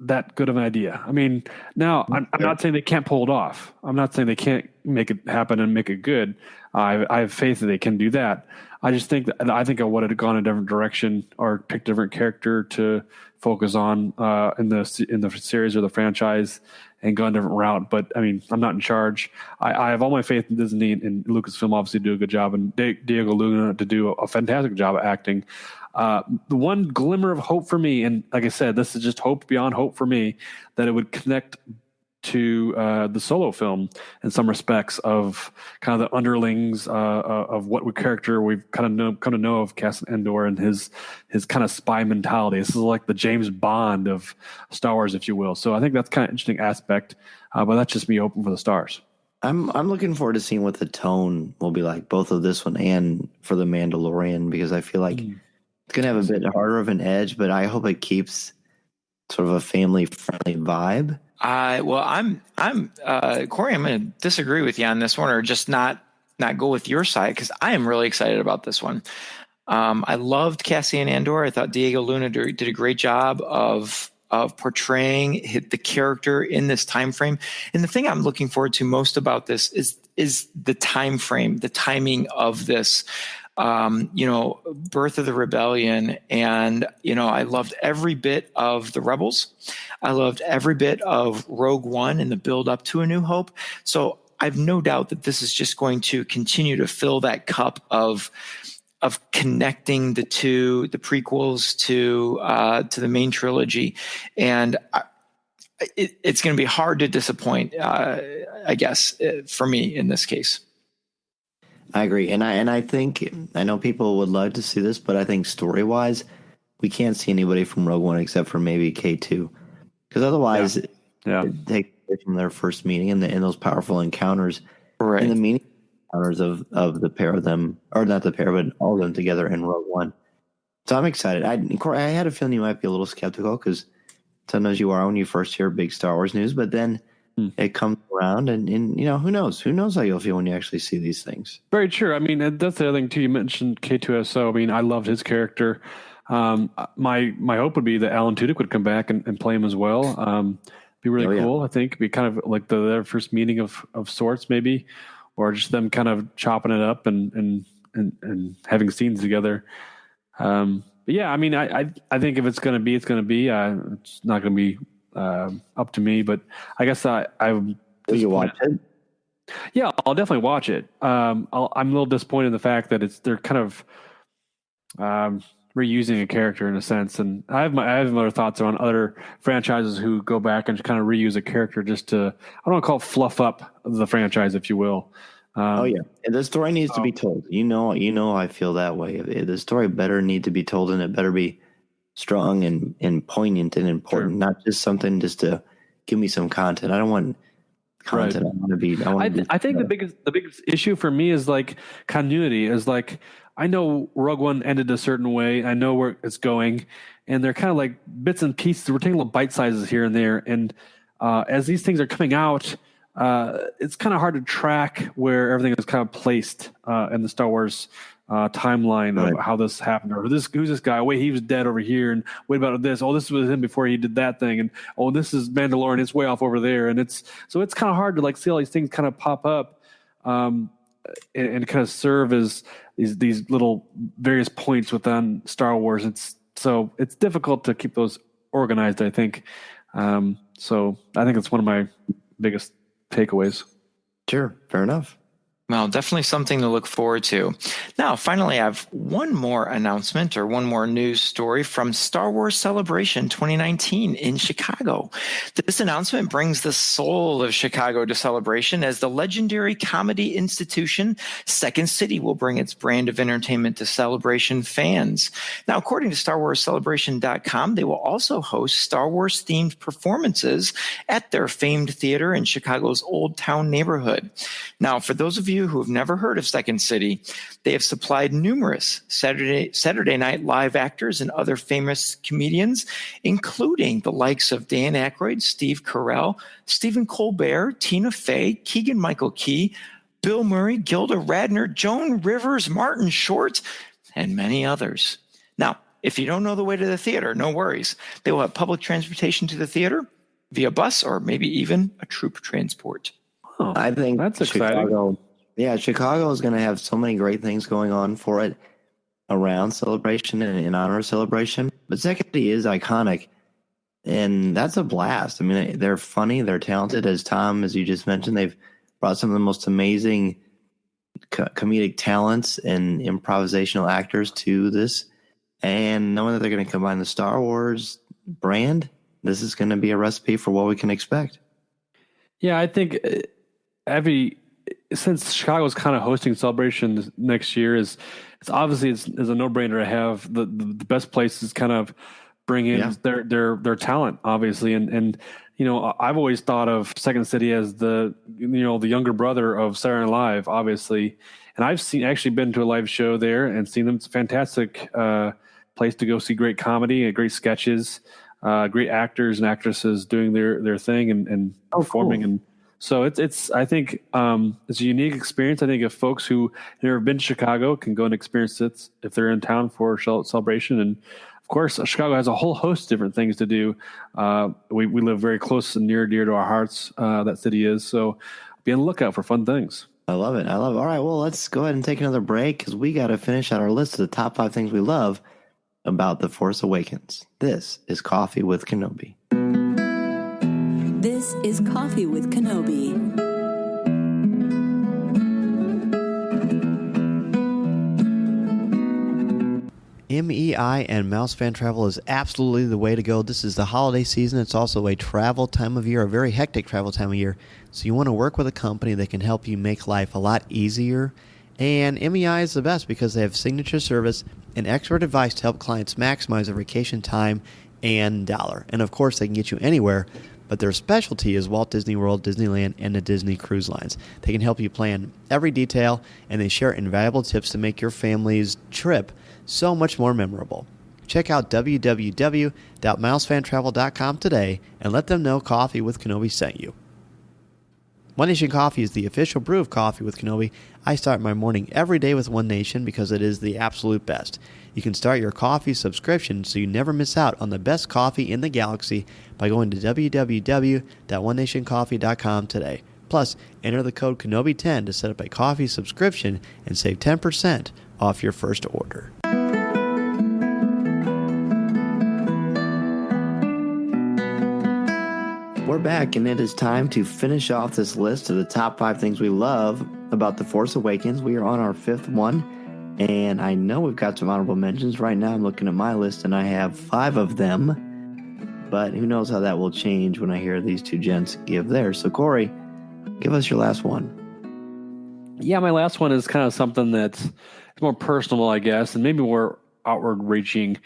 that good of an idea. I mean, now I'm not saying they can't pull it off. I'm not saying they can't make it happen and make it good. I have faith that they can do that. I just think that I would have gone a different direction or picked a different character to focus on in the series or the franchise and gone a different route. But I mean, I'm not in charge. I have all my faith in Disney and Lucasfilm obviously do a good job, and Diego Luna to do a fantastic job of acting. The one glimmer of hope for me, and like I said, this is just hope beyond hope for me, that it would connect to the Solo film in some respects of kind of the underlings of what character we've kind of come to know of Cassian Andor and his kind of spy mentality. This is like the James Bond of Star Wars, if you will. So I think that's kind of interesting aspect, but that's just me open for the stars. I'm looking forward to seeing what the tone will be like, both of this one and for the Mandalorian, because I feel like it's going to have a bit harder of an edge, but I hope it keeps sort of a family-friendly vibe. Well, I'm Cory, I'm going to disagree with you on this one, or just not go with your side, because I am really excited about this one. I loved Cassian Andor. I thought Diego Luna did a great job of portraying the character in this time frame. And the thing I'm looking forward to most about this is the time frame, the timing of this. Birth of the Rebellion. And, I loved every bit of the Rebels. I loved every bit of Rogue One and the build up to A New Hope. So I've no doubt that this is just going to continue to fill that cup of connecting the prequels to the main trilogy, and it's going to be hard to disappoint. I guess for me in this case. I agree, and I think I know people would love to see this, but I think story wise, we can't see anybody from Rogue One except for maybe K2, because otherwise, it takes away from their first meeting and those powerful encounters, right? And the meaning encounters of the pair of them, or not the pair, but all of them together in Rogue One. So I'm excited. Cory, I had a feeling you might be a little skeptical because sometimes you are when you first hear big Star Wars news, but then it comes around, and who knows how you'll feel when you actually see these things. Very true. I mean, that's the other thing too. You mentioned K2SO. I mean, I loved his character. My hope would be that Alan Tudyk would come back and play him as well. Be really cool. I think be kind of like their first meeting of sorts, maybe, or just them kind of chopping it up and having scenes together. But yeah, I mean, I think if it's going to be, it's going to be. It's not going to be up to me, but I guess I Will you watch it? Yeah, I'll definitely watch it. I'm a little disappointed in the fact that they're kind of reusing a character in a sense, and I have other thoughts on other franchises who go back and kind of reuse a character just to, I don't want to call it fluff up the franchise, if you will. And the story needs to be told. I feel that way. The story better need to be told, and it better be strong and poignant and important, not just something just to give me some content. I don't want content. Right. I think the biggest issue for me is like continuity. Is like, I know Rogue One ended a certain way. I know where it's going, and they're kind of like bits and pieces. We're taking little bite sizes here and there, and as these things are coming out, it's kind of hard to track where everything is kind of placed in the Star Wars timeline of how this happened, or who's this guy? Wait, he was dead over here, and wait about this. Oh, this was him before he did that thing, and oh, this is Mandalorian. It's way off over there, and it's kind of hard to like see all these things kind of pop up, and kind of serve as these little various points within Star Wars. It's difficult to keep those organized, I think. So I think it's one of my biggest takeaways. Sure, fair enough. Well, definitely something to look forward to. Now, finally, I have one more announcement or one more news story from Star Wars Celebration 2019 in Chicago. This announcement brings the soul of Chicago to Celebration as the legendary comedy institution Second City will bring its brand of entertainment to Celebration fans. Now, according to StarWarsCelebration.com, they will also host Star Wars-themed performances at their famed theater in Chicago's Old Town neighborhood. Now, for those of you who have never heard of Second City, they have supplied numerous Saturday Night Live actors and other famous comedians, including the likes of Dan Aykroyd, Steve Carell, Stephen Colbert, Tina Fey, Keegan-Michael Key, Bill Murray, Gilda Radner, Joan Rivers, Martin Short, and many others. Now, if you don't know the way to the theater, no worries. They will have public transportation to the theater via bus or maybe even a troop transport. Oh, I think that's exciting. Chicago is going to have so many great things going on for it around Celebration and in honor of Celebration. But Second City is iconic, and that's a blast. I mean, they're funny, they're talented. As you just mentioned, they've brought some of the most amazing comedic talents and improvisational actors to this. And knowing that they're going to combine the Star Wars brand, this is going to be a recipe for what we can expect. Yeah, I think since Chicago's kind of hosting Celebration next year, it's obviously a no-brainer to have the best places kind of bring in their talent, obviously, and I've always thought of Second City as the younger brother of Saturday Night Live, obviously, and I've actually been to a live show there and seen them. It's a fantastic place to go see great comedy and great sketches, great actors and actresses doing their thing and performing. Cool. And so it's I think it's a unique experience. I think if folks who have never been to Chicago can go and experience it if they're in town for Celebration. And of course, Chicago has a whole host of different things to do. We live very close and near dear to our hearts. That city is. So be on the lookout for fun things. I love it. All right, well, let's go ahead and take another break because we got to finish out our list of the top 5 things we love about The Force Awakens. This is Coffee with Kenobi. This is Coffee with Kenobi. MEI and Mouse Fan Travel is absolutely the way to go. This is the holiday season. It's also a travel time of year, a very hectic travel time of year. So you want to work with a company that can help you make life a lot easier. And MEI is the best because they have signature service and expert advice to help clients maximize their vacation time and dollar. And of course, they can get you anywhere, but their specialty is Walt Disney World, Disneyland, and the Disney Cruise Lines. They can help you plan every detail, and they share invaluable tips to make your family's trip so much more memorable. Check out www.milesfantravel.com today and let them know Coffee with Kenobi sent you. One Nation Coffee is the official brew of Coffee with Kenobi. I start my morning every day with One Nation because it is the absolute best. You can start your coffee subscription so you never miss out on the best coffee in the galaxy by going to www.onenationcoffee.com today. Plus, enter the code Kenobi10 to set up a coffee subscription and save 10% off your first order. We're back, and it is time to finish off this list of the top 5 things we love about The Force Awakens. We are on our 5th one, and I know we've got some honorable mentions. Right now I'm looking at my list, and I have 5 of them, but who knows how that will change when I hear these two gents give theirs. So, Cory, give us your last one. Yeah, my last one is kind of something that's more personal, I guess, and maybe more outward reaching.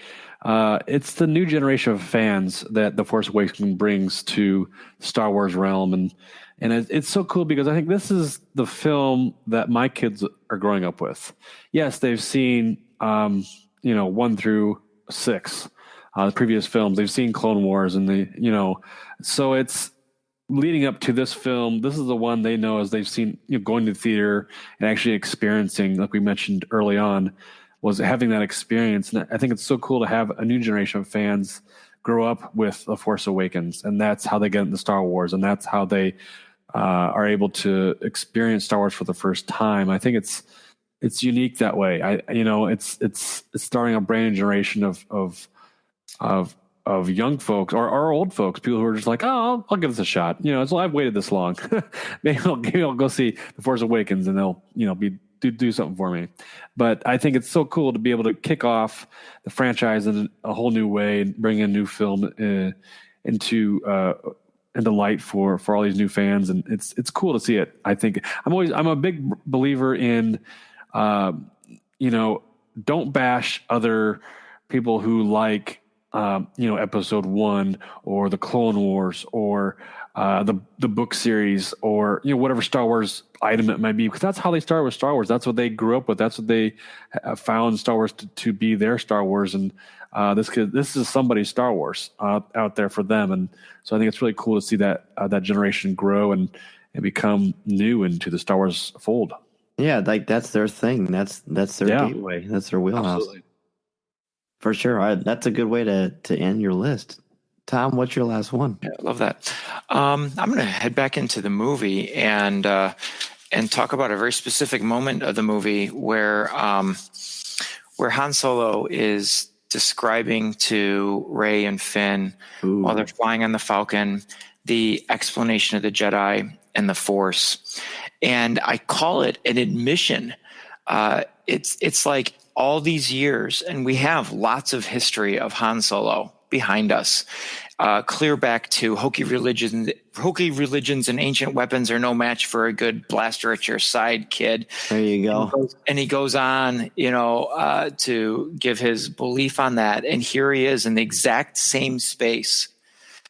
It's the new generation of fans that The Force Awakens brings to Star Wars realm. And it's so cool because I think this is the film that my kids are growing up with. Yes, they've seen, 1 through 6, the previous films. They've seen Clone Wars so it's leading up to this film. This is the one they know as they've seen, going to the theater and actually experiencing, like we mentioned early on, was having that experience. And I think it's so cool to have a new generation of fans grow up with The Force Awakens. And that's how they get into Star Wars. And that's how they are able to experience Star Wars for the first time. I think it's unique that way. It's starting a brand new generation of young folks or old folks, people who are just like, oh, I'll give this a shot. So I've waited this long. maybe I'll go see The Force Awakens and they'll, do something for me. But I think it's so cool to be able to kick off the franchise in a whole new way and bring a new film into light for all these new fans. And it's cool to see it. I think I'm a big believer in, don't bash other people who like, episode 1 or the Clone Wars or the book series or whatever Star Wars item it might be, because that's how they started with Star Wars. That's what they grew up with. That's what they found Star Wars to be their Star Wars. And this is somebody's Star Wars out there for them. And so I think it's really cool to see that generation grow and become new into the Star Wars fold. Yeah, like that's their thing. That's their gateway. That's their wheelhouse. Absolutely. For sure. That's a good way to end your list. Tom, what's your last one? Yeah, I love that. I'm going to head back into the movie and talk about a very specific moment of the movie where Han Solo is describing to Rey and Finn while they're flying on the Falcon the explanation of the Jedi and the Force. And I call it an admission. It's like all these years, and we have lots of history of Han Solo behind us, clear back to hokey religions and ancient weapons are no match for a good blaster at your side, kid. There you go. And he goes on, to give his belief on that. And here he is in the exact same space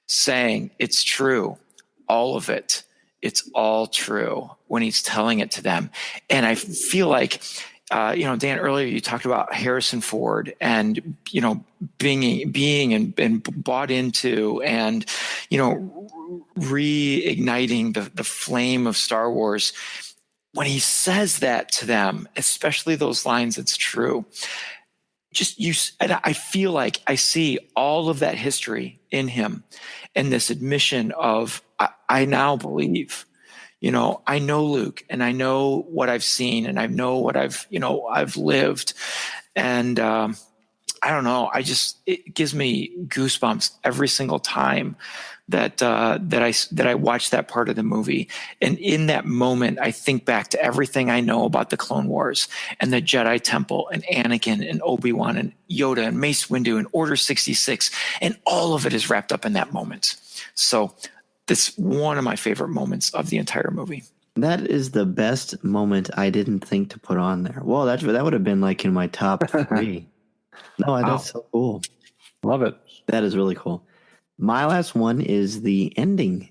saying it's true, all of it. It's all true when he's telling it to them. And I feel like, Dan, earlier you talked about Harrison Ford and, being and bought into and, reigniting the flame of Star Wars. When he says that to them, especially those lines, it's true. And I feel like I see all of that history in him and this admission of, I now believe. I know Luke and I know what I've seen and I know what I've lived. And I don't know. It gives me goosebumps every single time that I watch that part of the movie. And in that moment, I think back to everything I know about the Clone Wars and the Jedi Temple and Anakin and Obi-Wan and Yoda and Mace Windu and Order 66. And all of it is wrapped up in that moment. So that's one of my favorite moments of the entire movie. That is the best moment I didn't think to put on there. Well, that would have been like in my top 3. No, that's so cool. Love it. That is really cool. My last one is the ending.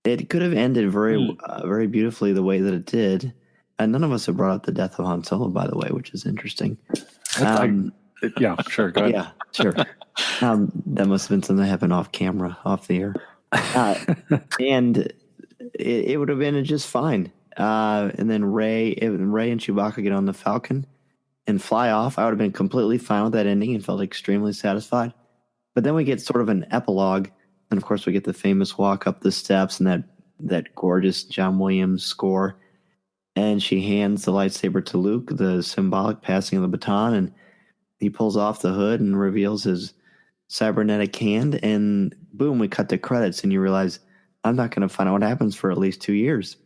It could have ended very beautifully the way that it did. And none of us have brought up the death of Han Solo, by the way, which is interesting. Yeah, sure. Go ahead. Yeah, sure. That must have been something that happened off camera, off the air. And it would have been just fine. And then Rey and Chewbacca get on the Falcon and fly off. I would have been completely fine with that ending and felt extremely satisfied. But then we get sort of an epilogue, and of course we get the famous walk up the steps and that gorgeous John Williams score. And she hands the lightsaber to Luke, the symbolic passing of the baton, and he pulls off the hood and reveals his cybernetic hand, and boom, we cut the credits, and you realize I'm not going to find out what happens for at least 2 years.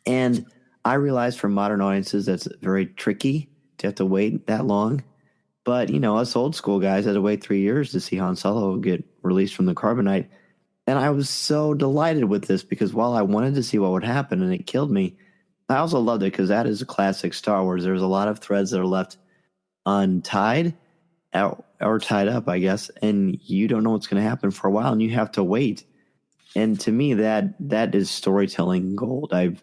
And I realize for modern audiences that's very tricky to have to wait that long. But, us old school guys had to wait 3 years to see Han Solo get released from the carbonite. And I was so delighted with this because while I wanted to see what would happen and it killed me, I also loved it because that is a classic Star Wars. There's a lot of threads that are left untied or tied up, I guess, and you don't know what's going to happen for a while and you have to wait. And to me, that is storytelling gold. I've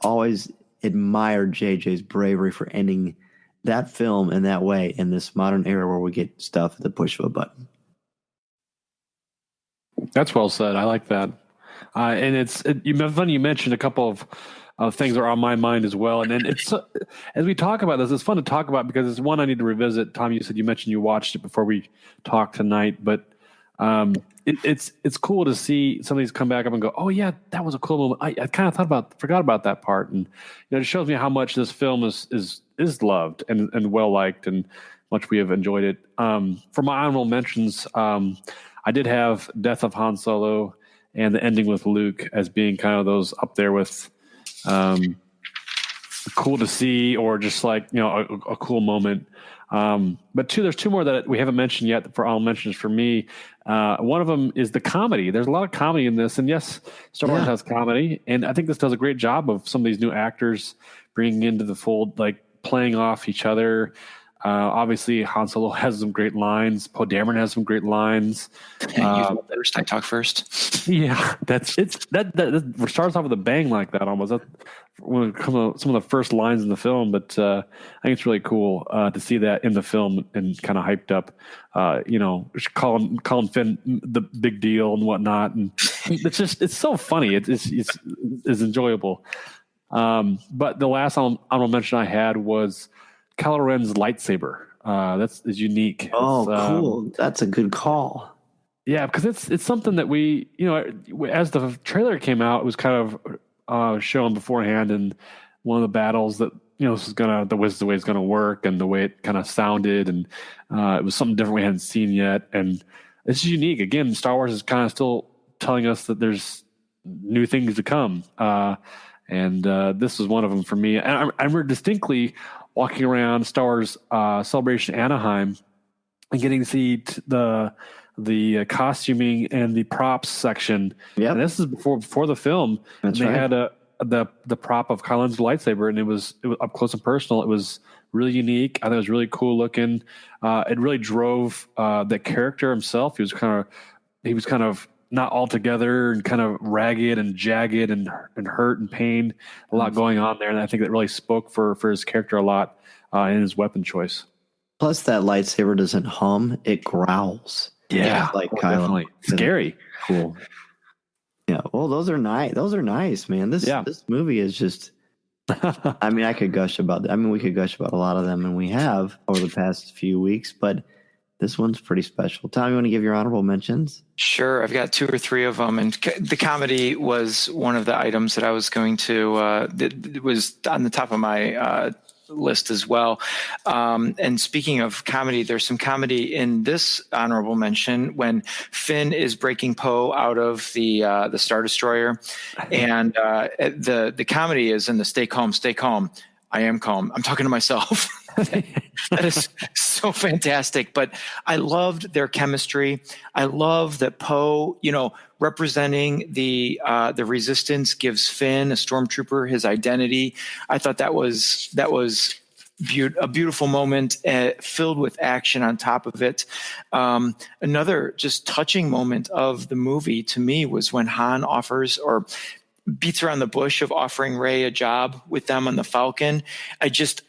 always admired JJ's bravery for ending that film in that way in this modern era where we get stuff at the push of a button. That's well said. I like that. And funny you mentioned a couple of things that are on my mind as well. And then as we talk about this, it's fun to talk about because it's one I need to revisit. Tom, you mentioned you watched it before we talked tonight, but it's cool to see some of these come back up and go, oh yeah, that was a cool moment. I kind of forgot about that part. And it shows me how much this film is loved and well liked and much we have enjoyed it. For my honorable mentions, I did have Death of Han Solo and the ending with Luke as being kind of those up there with cool to see or just like, a cool moment. But there's two more that we haven't mentioned yet for all mentions for me. One of them is the comedy. There's a lot of comedy in this. And yes, Star Wars has comedy. And I think this does a great job of some of these new actors bringing into the fold, like playing off each other. Obviously, Han Solo has some great lines. Poe Dameron has some great lines. I talk first. Yeah, that starts off with a bang like that almost. That's one of some of the first lines in the film, but I think it's really cool to see that in the film and kind of hyped up. Calling Finn the big deal and whatnot, and it's so funny. It's enjoyable. But the last honorable mention I had was Kylo Ren's lightsaber. Is unique. Oh, cool! That's a good call. Yeah, because it's something that we, as the trailer came out, it was kind of shown beforehand, and one of the battles that this is the way it's gonna work, and the way it kind of sounded, and it was something different we hadn't seen yet, and it's unique. Again, Star Wars is kind of still telling us that there's new things to come, and this was one of them for me. And I remember distinctly walking around Star Wars Celebration Anaheim and getting to see the costuming and the props section. Yeah, this is before the film. That's and they had the prop of Kylo Ren's lightsaber, and it was up close and personal. It was really unique. I thought it was really cool looking. It really drove the character himself. He was kind of not all together and kind of ragged and jagged and hurt and pained. A lot going on there, and I think that really spoke for his character a lot in his weapon choice. Plus, that lightsaber doesn't hum; it growls. Yeah, like Kylo. Definitely scary. Cool. Yeah. Well, those are nice. Those are nice, man. This movie is just. I mean, we could gush about a lot of them, and we have over the past few weeks, but this one's pretty special. Tom, you want to give your honorable mentions? Sure. I've got 2 or 3 of them. And the comedy was one of the items that I was going to, that was on the top of my list as well. And speaking of comedy, there's some comedy in this honorable mention when Finn is breaking Poe out of the Star Destroyer, and the comedy is in the "Stay calm, stay calm." I am calm. I'm talking to myself. That is so fantastic. But I loved their chemistry. I love that Poe, representing the Resistance, gives Finn, a stormtrooper, his identity. I thought that was a beautiful moment, filled with action on top of it. Another just touching moment of the movie to me was when Han offers or beats around the bush of offering Rey a job with them on the Falcon.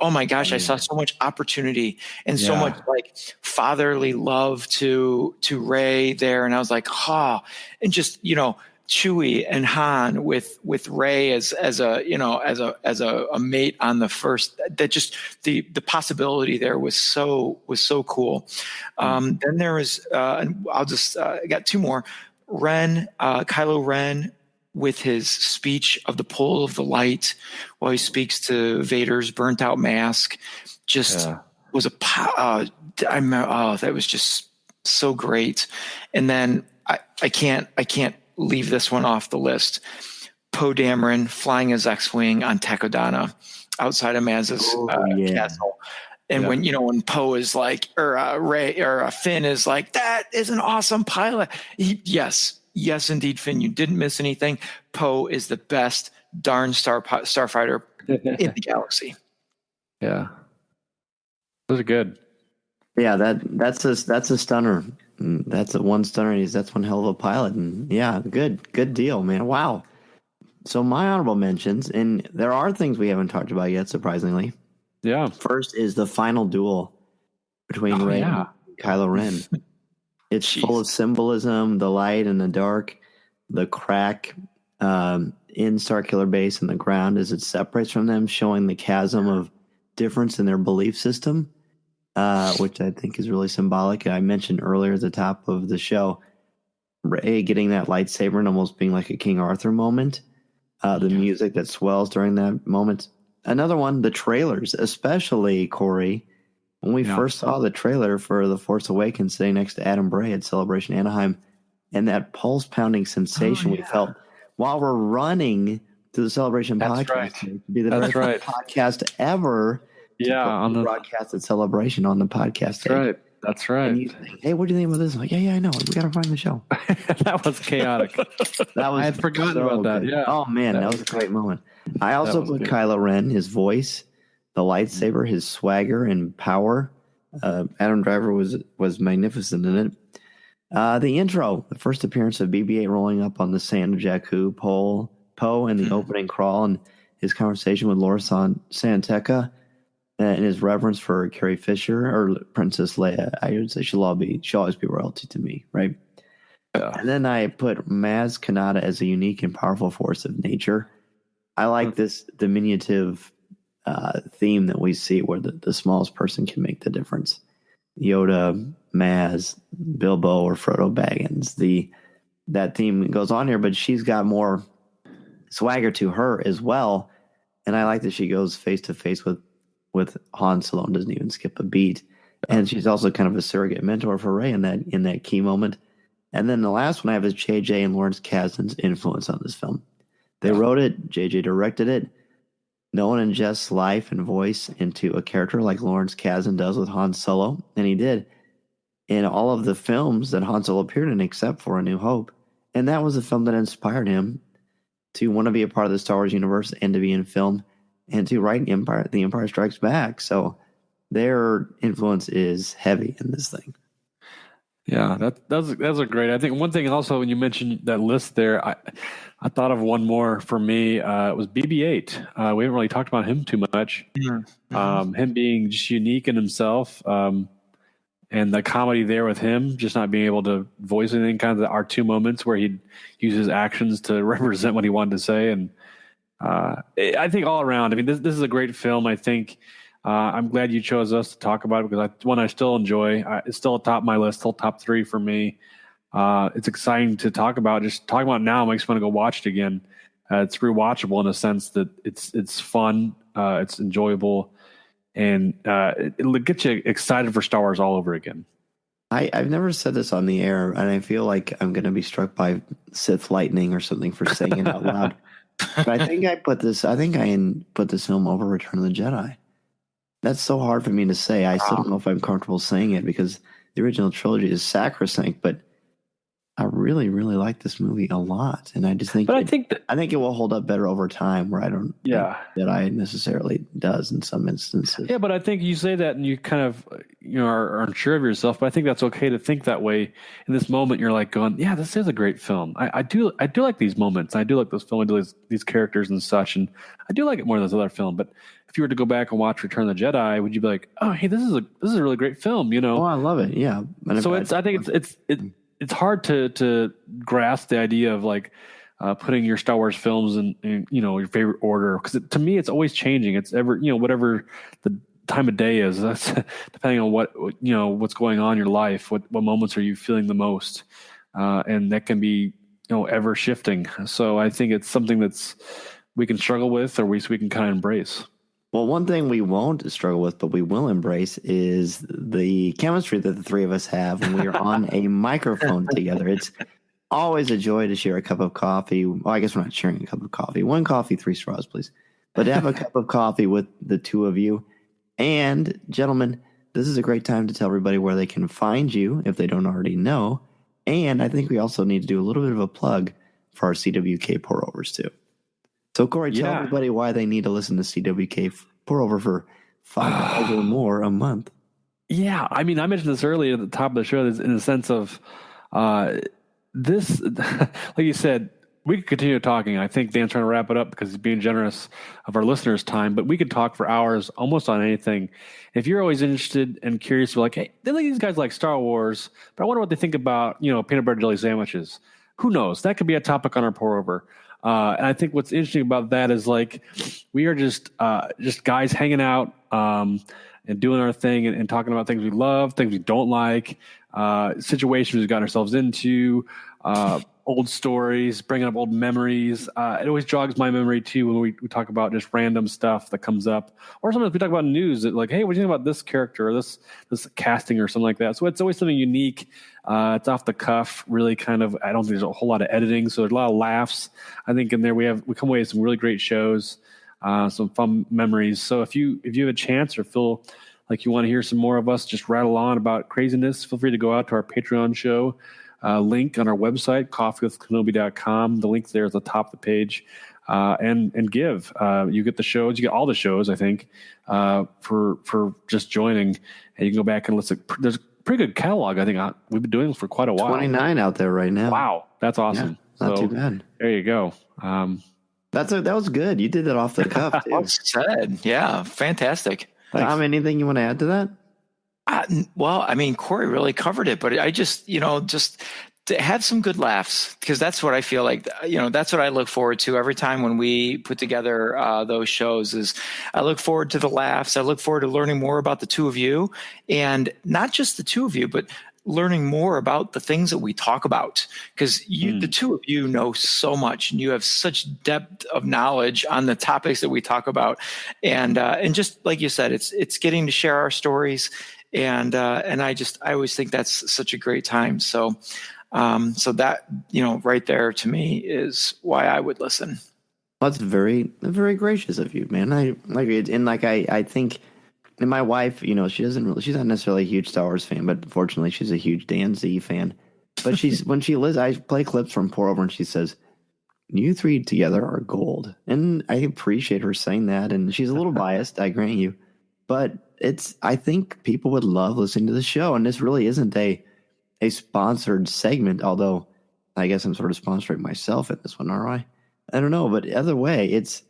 Oh my gosh, I saw so much opportunity and so much like fatherly love to Rey there. And I was like, and just, Chewie and Han with Rey as a mate on the first, that just the possibility there was so cool. Then there was, and I got two more, Kylo Ren, with his speech of the pull of the light while he speaks to Vader's burnt out mask, was that was just so great. And then I can't leave this one off the list. Poe Dameron flying his X-Wing on Takodana outside of Maz's castle. And when Poe is like, or Rey or Finn is like, that is an awesome pilot. Yes, indeed, Finn, you didn't miss anything. Poe is the best darn starfighter in the galaxy. Yeah, those are good. Yeah, that's a stunner. That's one stunner. That's one hell of a pilot. And yeah, good deal, man. Wow. So my honorable mentions, and there are things we haven't talked about yet, surprisingly. Yeah. First is the final duel between Rey and Kylo Ren. It's full of symbolism, the light and the dark, the crack in Starkiller Base and the ground as it separates from them, showing the chasm of difference in their belief system, which I think is really symbolic. I mentioned earlier at the top of the show, Rey getting that lightsaber and almost being like a King Arthur moment. The music that swells during that moment. Another one, the trailers, especially, Cory. When we first saw the trailer for The Force Awakens sitting next to Adam Bray at Celebration Anaheim, and that pulse-pounding sensation we felt while we're running to the Celebration podcast. Right. To be the very first podcast ever to on the broadcast at Celebration on the podcast. That's right. And you think, hey, what do you think about this? I'm like, yeah, I know. We got to find the show. That was chaotic. I had forgotten about that. Yeah. Oh, man, that was a great moment. I also put Kylo Ren, his voice, the lightsaber, his swagger and power. Adam Driver was magnificent in it. The intro, the first appearance of BB-8 rolling up on the sand of Jakku, Poe, and the opening crawl, and his conversation with Laura Santeca, and his reverence for Carrie Fisher or Princess Leia. I would say she'll always be royalty to me, right? Yeah. And then I put Maz Kanata as a unique and powerful force of nature. I like this diminutive theme that we see where the smallest person can make the difference. Yoda, Maz, Bilbo, or Frodo Baggins. That theme goes on here, but she's got more swagger to her as well. And I like that she goes face to face with Han Solo and doesn't even skip a beat. And she's also kind of a surrogate mentor for Rey in that key moment. And then the last one I have is JJ and Lawrence Kasdan's influence on this film. They wrote it, JJ directed it. No one ingests life and voice into a character like Lawrence Kasdan does with Han Solo, and he did in all of the films that Han Solo appeared in except for A New Hope. And that was a film that inspired him to want to be a part of the Star Wars universe and to be in film and to write The Empire Strikes Back. So their influence is heavy in this thing. Yeah, that's a great. I think one thing also when you mentioned that list there, I thought of one more for me. It was BB-8. We haven't really talked about him too much. Mm-hmm. Him being just unique in himself, and the comedy there with him just not being able to voice anything. Kind of the R2 moments where he'd use his actions to represent what he wanted to say, and I think all around. I mean, this is a great film. I think. I'm glad you chose us to talk about it because I still enjoy. It's still atop my list, still top 3 for me. It's exciting to talk about. Just talking about it now makes me want to go watch it again. It's rewatchable in a sense that it's fun, it's enjoyable, and it'll get you excited for Star Wars all over again. I've never said this on the air, and I feel like I'm going to be struck by Sith lightning or something for saying it out loud. But I think I put this film over Return of the Jedi. That's so hard for me to say. I still don't know if I'm comfortable saying it because the original trilogy is sacrosanct, but I really, really like this movie a lot, and I just think. But I think it will hold up better over time. Where I don't, think that I necessarily does in some instances. Yeah, but I think you say that, and you kind of, are unsure of yourself. But I think that's okay to think that way. In this moment, you're like going, "Yeah, this is a great film. I do like these moments. I do like this film. I do like these characters and such, and I do like it more than this other film." But if you were to go back and watch Return of the Jedi, would you be like, "Oh, hey, this is a really great film"? Oh, I love it. Yeah. So I think it's hard to grasp the idea of like putting your Star Wars films in your favorite order, because to me it's always changing. It's ever whatever the time of day is. That's depending on what what's going on in your life. What moments are you feeling the most, and that can be ever shifting. So I think it's something that's we can struggle with, or we can kind of embrace. Well, one thing we won't struggle with, but we will embrace, is the chemistry that the three of us have when we are on a microphone together. It's always a joy to share a cup of coffee. Well, I guess we're not sharing a cup of coffee. One coffee, 3 straws, please. But to have a cup of coffee with the two of you. And, gentlemen, this is a great time to tell everybody where they can find you if they don't already know. And I think we also need to do a little bit of a plug for our CWK pour-overs, too. So, Cory, tell everybody why they need to listen to CWK Pour Over for $5 or more a month. Yeah, I mean, I mentioned this earlier at the top of the show, in the sense of this, like you said, we could continue talking. I think Dan's trying to wrap it up because he's being generous of our listeners' time, but we could talk for hours almost on anything. If you're always interested and curious, you're like, hey, these guys like Star Wars, but I wonder what they think about, peanut butter jelly sandwiches. Who knows? That could be a topic on our pour over. And I think what's interesting about that is like we are just guys hanging out and doing our thing and talking about things we love, things we don't like, situations we've got ourselves into, old stories, bringing up old memories. It always jogs my memory too when we talk about just random stuff that comes up, or sometimes we talk about news that like, hey, what do you think about this character or this casting or something like that? So it's always something unique. It's off the cuff, really kind of. I don't think there's a whole lot of editing, so there's a lot of laughs. I think in there we come away with some really great shows, some fun memories. So if you have a chance or feel like you want to hear some more of us just rattle on about craziness, feel free to go out to our Patreon show. Link on our website, coffeewithkenobi.com. The link there is at the top of the page. And give. You get the shows. You get all the shows, I think, for just joining. And you can go back and listen. There's a pretty good catalog, I think. We've been doing this for quite a while. 29 out there right now. Wow. That's awesome. Yeah, not too bad. There you go. That was good. You did that off the cuff, too. Well said. Yeah, fantastic. Tom, anything you want to add to that? Well, I mean, Cory really covered it, but I just to have some good laughs, because that's what I feel like, that's what I look forward to every time when we put together those shows. Is I look forward to the laughs. I look forward to learning more about the two of you, and not just the two of you, but learning more about the things that we talk about, because the two of you know so much and you have such depth of knowledge on the topics that we talk about. And just like you said, it's getting to share our stories. And I always think that's such a great time. So that, right there to me is why I would listen. Well, that's very, very gracious of you, man. I think, and my wife, she's not necessarily a huge Star Wars fan, but fortunately she's a huge Dan Z fan. But I play clips from Pour Over and she says, you three together are gold. And I appreciate her saying that. And she's a little biased, I grant you. But I think people would love listening to the show. And this really isn't a sponsored segment, although I guess I'm sort of sponsoring myself at this one, aren't I? I don't know. But either way, it's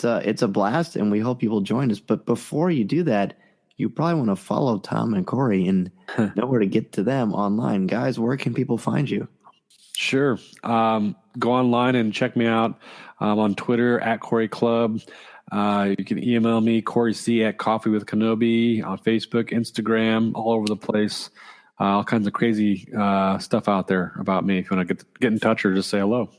a blast, and we hope you will join us. But before you do that, you probably want to follow Tom and Cory and know where to get to them online. Guys, where can people find you? Sure. Go online and check me out on Twitter at Cory Clubb. You can email me, CoryC at Coffee with Kenobi, on Facebook, Instagram, all over the place. All kinds of crazy stuff out there about me if you want to get in touch or just say hello.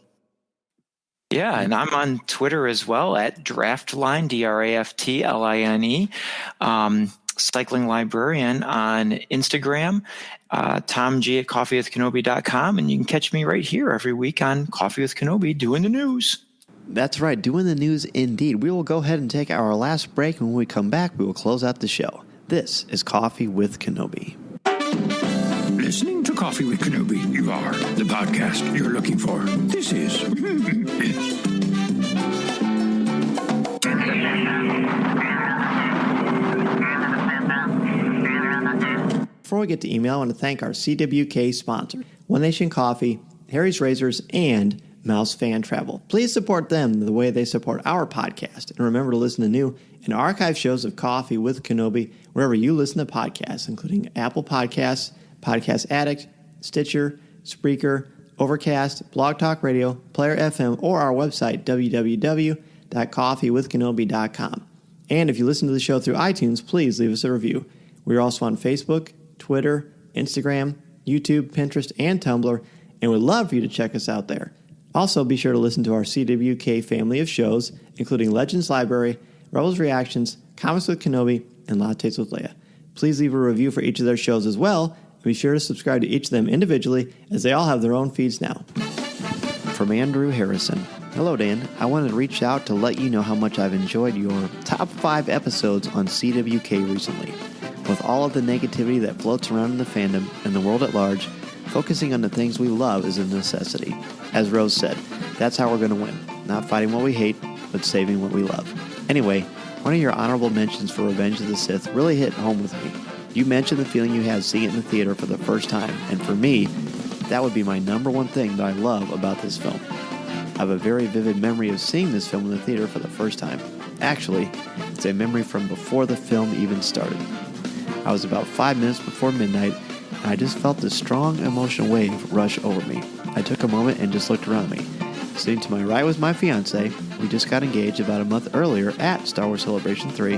Yeah, and I'm on Twitter as well at Draftline, DRAFTLINE. Cycling Librarian on Instagram, Tom G at coffeewithkenobi.com, and you can catch me right here every week on Coffee with Kenobi doing the news. That's right, doing the news indeed. We will go ahead and take our last break, and when we come back, we will close out the show. This is Coffee with Kenobi. Listening to Coffee with Kenobi, you are the podcast you're looking for. This is... Before we get to email, I want to thank our CWK sponsor, One Nation Coffee, Harry's Razors, and Mouse Fan Travel. Please support them the way they support our podcast. And remember to listen to new and archive shows of Coffee with Kenobi wherever you listen to podcasts, including Apple Podcasts, Podcast Addict, Stitcher, Spreaker, Overcast, Blog Talk Radio, Player FM, or our website, www.coffeewithkenobi.com. And if you listen to the show through iTunes, please leave us a review. We're also on Facebook, Twitter, Instagram, YouTube, Pinterest, and Tumblr, and we'd love for you to check us out there. Also, be sure to listen to our CWK family of shows, including Legends Library, Rebels Reactions, Comics with Kenobi, and Lattes with Leia. Please leave a review for each of their shows as well, and be sure to subscribe to each of them individually, as they all have their own feeds now. From Andrew Harrison. Hello, Dan. I wanted to reach out to let you know how much I've enjoyed your top 5 episodes on CWK recently. With all of the negativity that floats around in the fandom and the world at large, focusing on the things we love is a necessity. As Rose said, that's how we're going to win. Not fighting what we hate, but saving what we love. Anyway, one of your honorable mentions for Revenge of the Sith really hit home with me. You mentioned the feeling you had seeing it in the theater for the first time, and for me, that would be my number one thing that I love about this film. I have a very vivid memory of seeing this film in the theater for the first time. Actually, it's a memory from before the film even started. I was about 5 minutes before midnight, and I just felt this strong emotional wave rush over me. I took a moment and just looked around me. Sitting to my right was my fiancé. We just got engaged about a month earlier at Star Wars Celebration 3.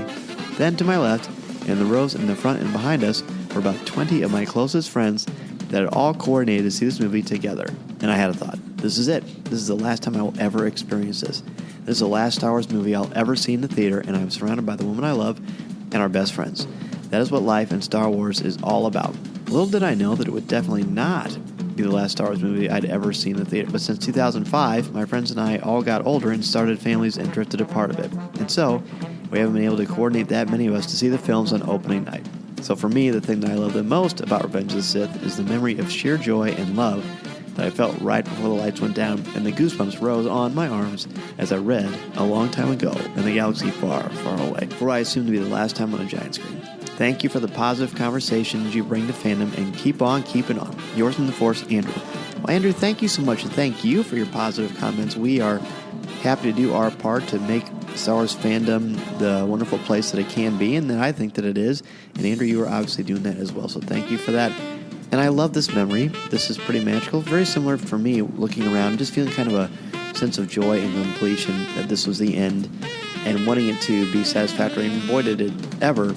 Then to my left, in the rows in the front and behind us, were about 20 of my closest friends that had all coordinated to see this movie together. And I had a thought. This is it. This is the last time I will ever experience this. This is the last Star Wars movie I'll ever see in the theater, and I'm surrounded by the woman I love and our best friends. That is what life in Star Wars is all about. Little did I know that it would definitely not be the last Star Wars movie I'd ever seen in the theater. But since 2005, my friends and I all got older and started families and drifted apart a bit. And so, we haven't been able to coordinate that many of us to see the films on opening night. So for me, the thing that I love the most about Revenge of the Sith is the memory of sheer joy and love that I felt right before the lights went down and the goosebumps rose on my arms as I read a long time ago in a galaxy far, far away, for what I assume to be the last time on a giant screen. Thank you for the positive conversations you bring to fandom, and keep on keeping on. Yours in the Force, Andrew. Well, Andrew, thank you so much, and thank you for your positive comments. We are happy to do our part to make Star Wars fandom the wonderful place that it can be, and that I think that it is. And Andrew, you are obviously doing that as well, so thank you for that. And I love this memory. This is pretty magical. Very similar for me, looking around, just feeling kind of a sense of joy and completion that this was the end, and wanting it to be satisfactory. And boy, did it ever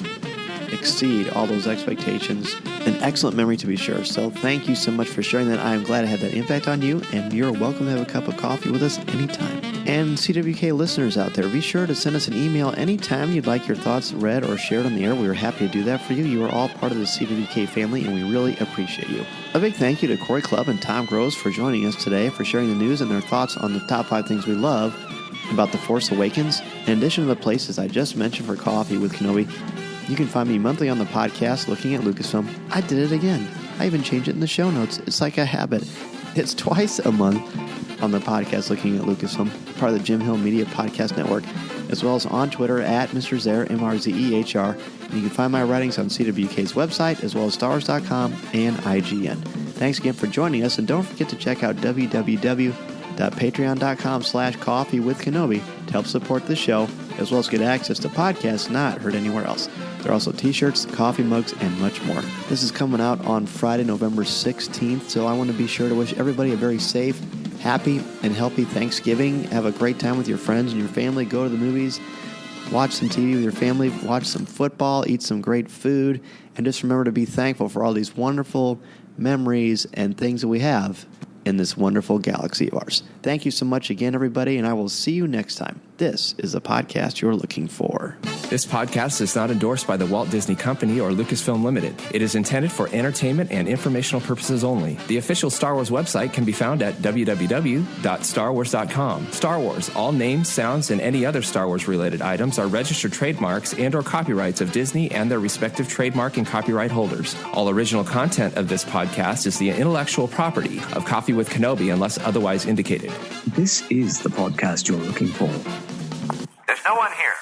exceed all those expectations. An excellent memory, to be sure. So thank you so much for sharing that. I am glad I had that impact on you, and you're welcome to have a cup of coffee with us anytime. And CWK listeners out there, be sure to send us an email anytime you'd like your thoughts read or shared on the air. We are happy to do that for you. You are all part of the CWK family, and we really appreciate you. A big thank you to Cory Clubb and Tom Groves for joining us today, for sharing the news and their thoughts on the top 5 things we love about The Force Awakens. In addition to the places I just mentioned for Coffee with Kenobi, you can find me monthly on the podcast looking at Lucasfilm. I did it again. I even changed it in the show notes. It's like a habit. It's twice a month on the podcast looking at Lucasfilm, part of the Jim Hill Media Podcast Network, as well as on Twitter at Mr. Zer, MRZEHR. And you can find my writings on CWK's website, as well as StarWars.com and IGN. Thanks again for joining us, and don't forget to check out www.patreon.com/coffeewithkenobi to help support the show, as well as get access to podcasts not heard anywhere else. There are also t-shirts, coffee mugs, and much more. This is coming out on Friday, November 16th, so I want to be sure to wish everybody a very safe, happy, and healthy Thanksgiving. Have a great time with your friends and your family. Go to the movies, watch some TV with your family, watch some football, eat some great food, and just remember to be thankful for all these wonderful memories and things that we have in this wonderful galaxy of ours. Thank you so much again, everybody, and I will see you next time. This is the podcast you're looking for. This podcast is not endorsed by the Walt Disney Company or Lucasfilm Limited. It is intended for entertainment and informational purposes only. The official Star Wars website can be found at www.starwars.com. Star Wars, all names, sounds, and any other Star Wars-related items are registered trademarks and or copyrights of Disney and their respective trademark and copyright holders. All original content of this podcast is the intellectual property of Coffee with Kenobi unless otherwise indicated. This is the podcast you're looking for. There's no one here.